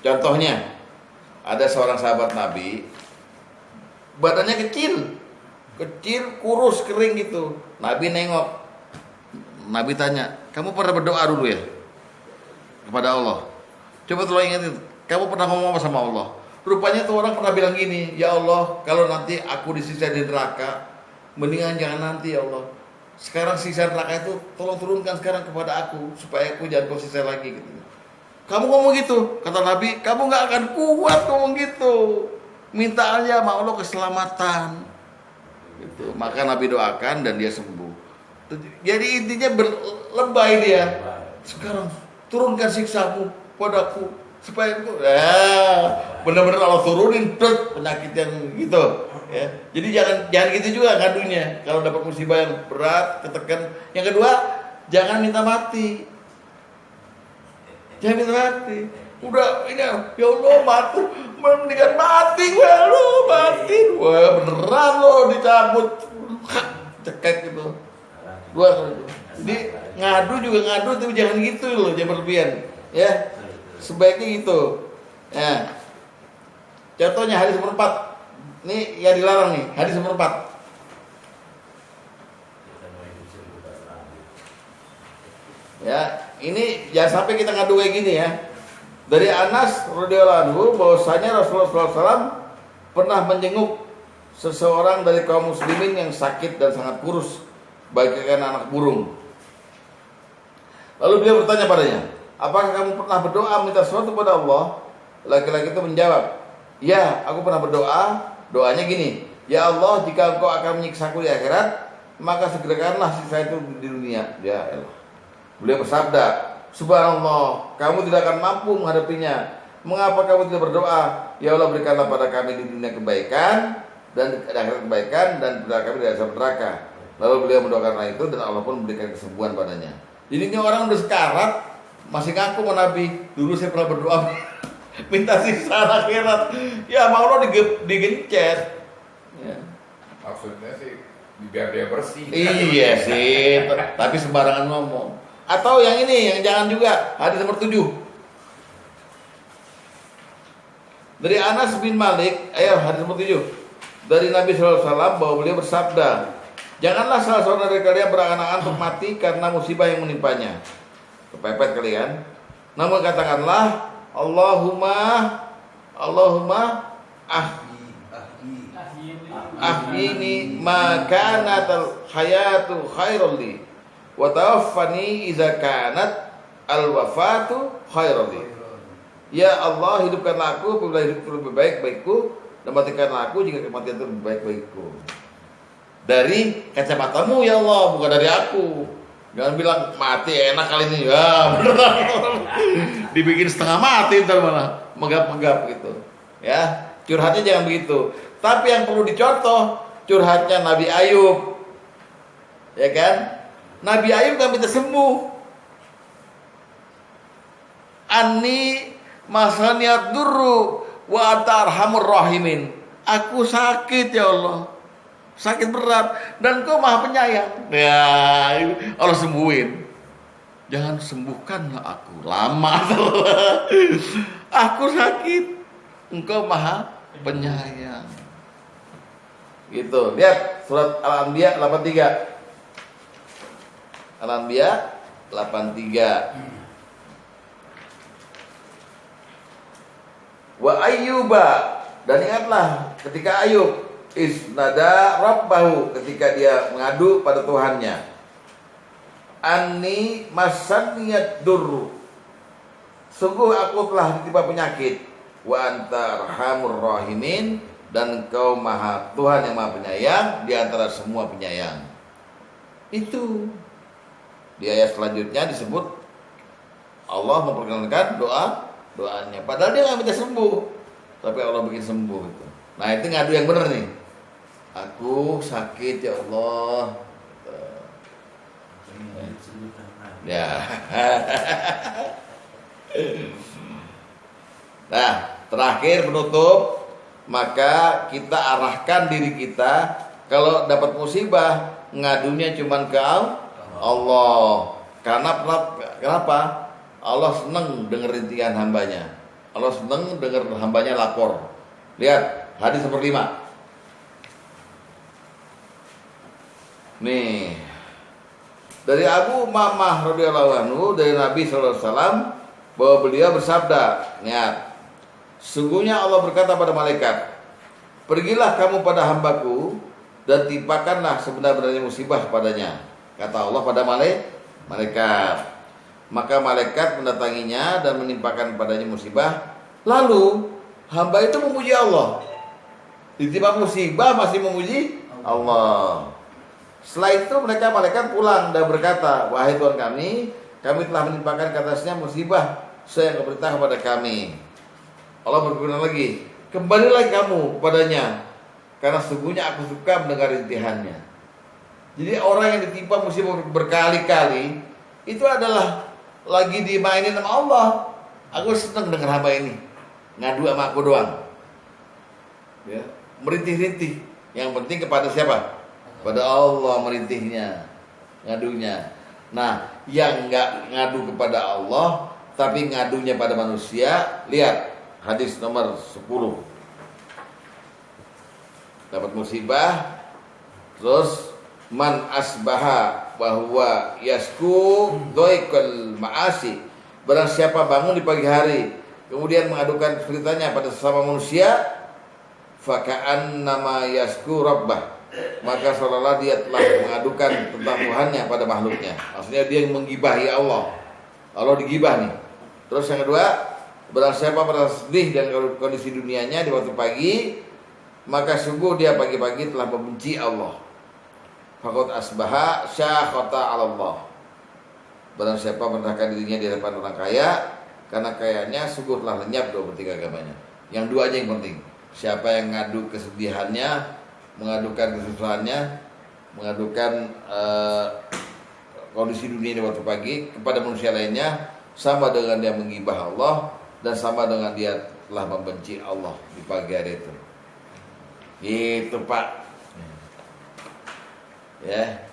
Speaker 1: Contohnya, ada seorang sahabat Nabi, badannya kecil, kurus, kering gitu. Nabi nengok, Nabi tanya, kamu pernah berdoa dulu ya kepada Allah? Coba tolong ingatin, kamu pernah ngomong apa sama Allah? Rupanya tuh orang pernah bilang gini, ya Allah, kalau nanti aku disiksa di neraka, mendingan jangan nanti ya Allah. Sekarang sisa neraka itu tolong turunkan sekarang kepada aku, supaya aku jangan kau siksa lagi gitu. Kamu ngomong gitu, kata Nabi, kamu gak akan kuat ngomong gitu. Minta aja sama Allah keselamatan. Gitu. Maka Nabi doakan dan dia sembuh. Jadi intinya berlebay dia. Sekarang turunkan siksamu padaku supaya aku benar-benar Allah turunin penyakit yang gitu. Ya. Jadi jangan gitu juga ngadunya. Kalau dapat musibah yang berat, ketekan. Yang kedua, jangan minta mati. Jangan minta mati. Udah ini ya Allah mati, mendingan mati wah lo mati. Wah beneran lo dicabut cekek gitu. Jadi ngadu juga ngadu tapi jangan gitu loh, jangan berlebihan. Ya. Sebaiknya gitu. Ya. Contohnya hadis nomor 4. Ini yang dilarang nih, hadis nomor 4. Ya, ini jangan sampai kita ngadu kayak gini ya. Dari Anas radhiyallahu anhu bahwasanya Rasulullah SAW pernah menjenguk seseorang dari kaum muslimin yang sakit dan sangat kurus, bagaikan anak burung. Lalu beliau bertanya padanya, apakah kamu pernah berdoa minta sesuatu kepada Allah? Laki-laki itu menjawab, ya, aku pernah berdoa. Doanya gini, ya Allah, jika engkau akan menyiksaku di akhirat, maka segerakanlah siksa itu di dunia. Ya Allah. Beliau bersabda, subhanallah, kamu tidak akan mampu menghadapinya. Mengapa kamu tidak berdoa? Ya Allah, berikanlah pada kami di dunia kebaikan dan di akhirat kebaikan dan pada kami di dalam neraka. Lalu beliau mendoakan hal itu dan Allah pun memberikan kesembuhan padanya. Jadi ini orang udah sekarat masih ngaku sama Nabi. Dulu saya pernah berdoa minta siksa akhirat. Ya mau lo digencet. Ya.
Speaker 3: Maksudnya sih biar dia bersih.
Speaker 1: Iya sih, tapi sembarangan ngomong. Atau yang ini, yang jangan juga, hadis nomor 7. Dari Anas bin Malik, hadis nomor 7. Dari Nabi SAW bahwa beliau bersabda, janganlah salah seorang dari kalian berangan-angan untuk mati karena musibah yang menimpanya. Kepepet kalian. Namun katakanlah, Allahumma ahyini ma kanatal hayatu khairul li wa tawaffani idza kanat al wafatu khairul li. Ya Allah, hidupkanlah aku apabila hidup lebih baik baikku, dan matikanlah aku jika kematian itu lebih baik baikku. Dari kacamatamu ya Allah, bukan dari aku. Jangan bilang mati enak kali ini. Ya beneran. Dibikin setengah mati ntar malah megap-megap gitu. Ya, curhatnya jangan begitu. Tapi yang perlu dicontoh curhatnya Nabi Ayub. Ya kan? Nabi Ayub kan minta sembuh. Anni masaniyad durru wa anta arhamur rahimin. Aku sakit ya Allah. Sakit berat dan Kau Maha Penyayang. Ya, Allah sembuhin. Jangan sembuhkanlah aku. Lama. Aku sakit. Engkau Maha Penyayang. Gitu. Lihat surat Al-Anbiya 83. Al-Anbiya 83. Wa Ayyuba, dan ingatlah ketika Ayub isnada rabbahu, ketika dia mengadu pada Tuhannya. Anni masaniyad durru, sungguh aku telah ditimpa penyakit. Wa anta arhamur rahimin, dan Kau Maha Tuhan yang Maha Penyayang di antara semua penyayang. Itu di ayat selanjutnya disebut Allah memperkenalkan doanya. Padahal dia nggak minta sembuh, tapi Allah bikin sembuh itu. Nah itu ngadu yang benar nih. Aku sakit ya Allah. Ya. Nah, terakhir penutup, maka kita arahkan diri kita kalau dapat musibah ngadunya cuman ke Allah. Karena kenapa? Allah senang dengar rintihan hambanya. Allah senang dengar hambanya lapor. Lihat hadis nomor 5. Nih, dari Abu Umamah radhiyallahu anhu dari Nabi sallallahu alaihi wasallam bahwa beliau bersabda, lihat, sungguhnya Allah berkata pada malaikat, pergilah kamu pada hambaku dan timpakanlah sebenar-benarnya musibah padanya. Kata Allah pada malaikat. Maka malaikat mendatanginya dan menimpakan padanya musibah. Lalu hamba itu memuji Allah. Ditimpa musibah masih memuji Allah. Setelah itu malaikat pulang dan berkata, wahai Tuhan kami telah menimpakan ke atasnya musibah sesuai yang kau perintah kepada kami. Allah berfirman lagi, kembalilah kamu kepadanya, karena sesungguhnya aku suka mendengar rintihannya. Jadi orang yang ditimpa musibah berkali-kali itu adalah lagi dimainin sama Allah. Aku senang dengar hamba ini ngadu sama aku doang, ya, merintih-rintih. Yang penting kepada siapa? Pada Allah merintihnya, ngadunya. Nah, yang nggak ngadu kepada Allah tapi ngadunya pada manusia, lihat hadis nomor 10. Dapat musibah, terus man asbaha bahwa yasku doikal ma'asi, barang siapa bangun di pagi hari kemudian mengadukan ceritanya pada sesama manusia, faka'an nama yasku rabbah, maka seolah-olah dia telah mengadukan tentang Tuhannya pada makhluknya. Maksudnya dia yang menggibahi Allah. Allah digibah nih. Terus yang kedua, barang siapa merasa sedih dan kondisi dunianya di waktu pagi, maka sungguh dia pagi-pagi telah membenci Allah. Faqad asbaha syakhata 'ala Allah. Barang siapa merendahkan dirinya di hadapan orang kaya, karena kayanya sungguh telah lenyap 2/3 agamanya. Yang dua aja yang penting. Siapa yang ngadu kesedihannya, mengadukan kesusahannya, mengadukan kondisi dunia di waktu pagi kepada manusia lainnya, sama dengan dia menggibah Allah dan sama dengan dia telah membenci Allah di pagi hari itu. Gitu Pak. Ya,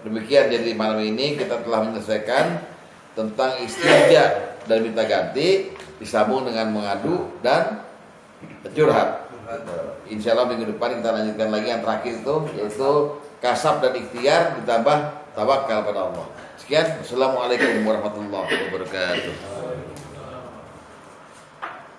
Speaker 1: demikian jadi malam ini kita telah menyelesaikan tentang istirja dan minta ganti disambung dengan mengadu dan curhat. Insya Allah minggu depan kita lanjutkan lagi yang terakhir itu, yaitu kasab dan ikhtiar ditambah tawakal pada Allah. Sekian, Assalamualaikum warahmatullahi wabarakatuh.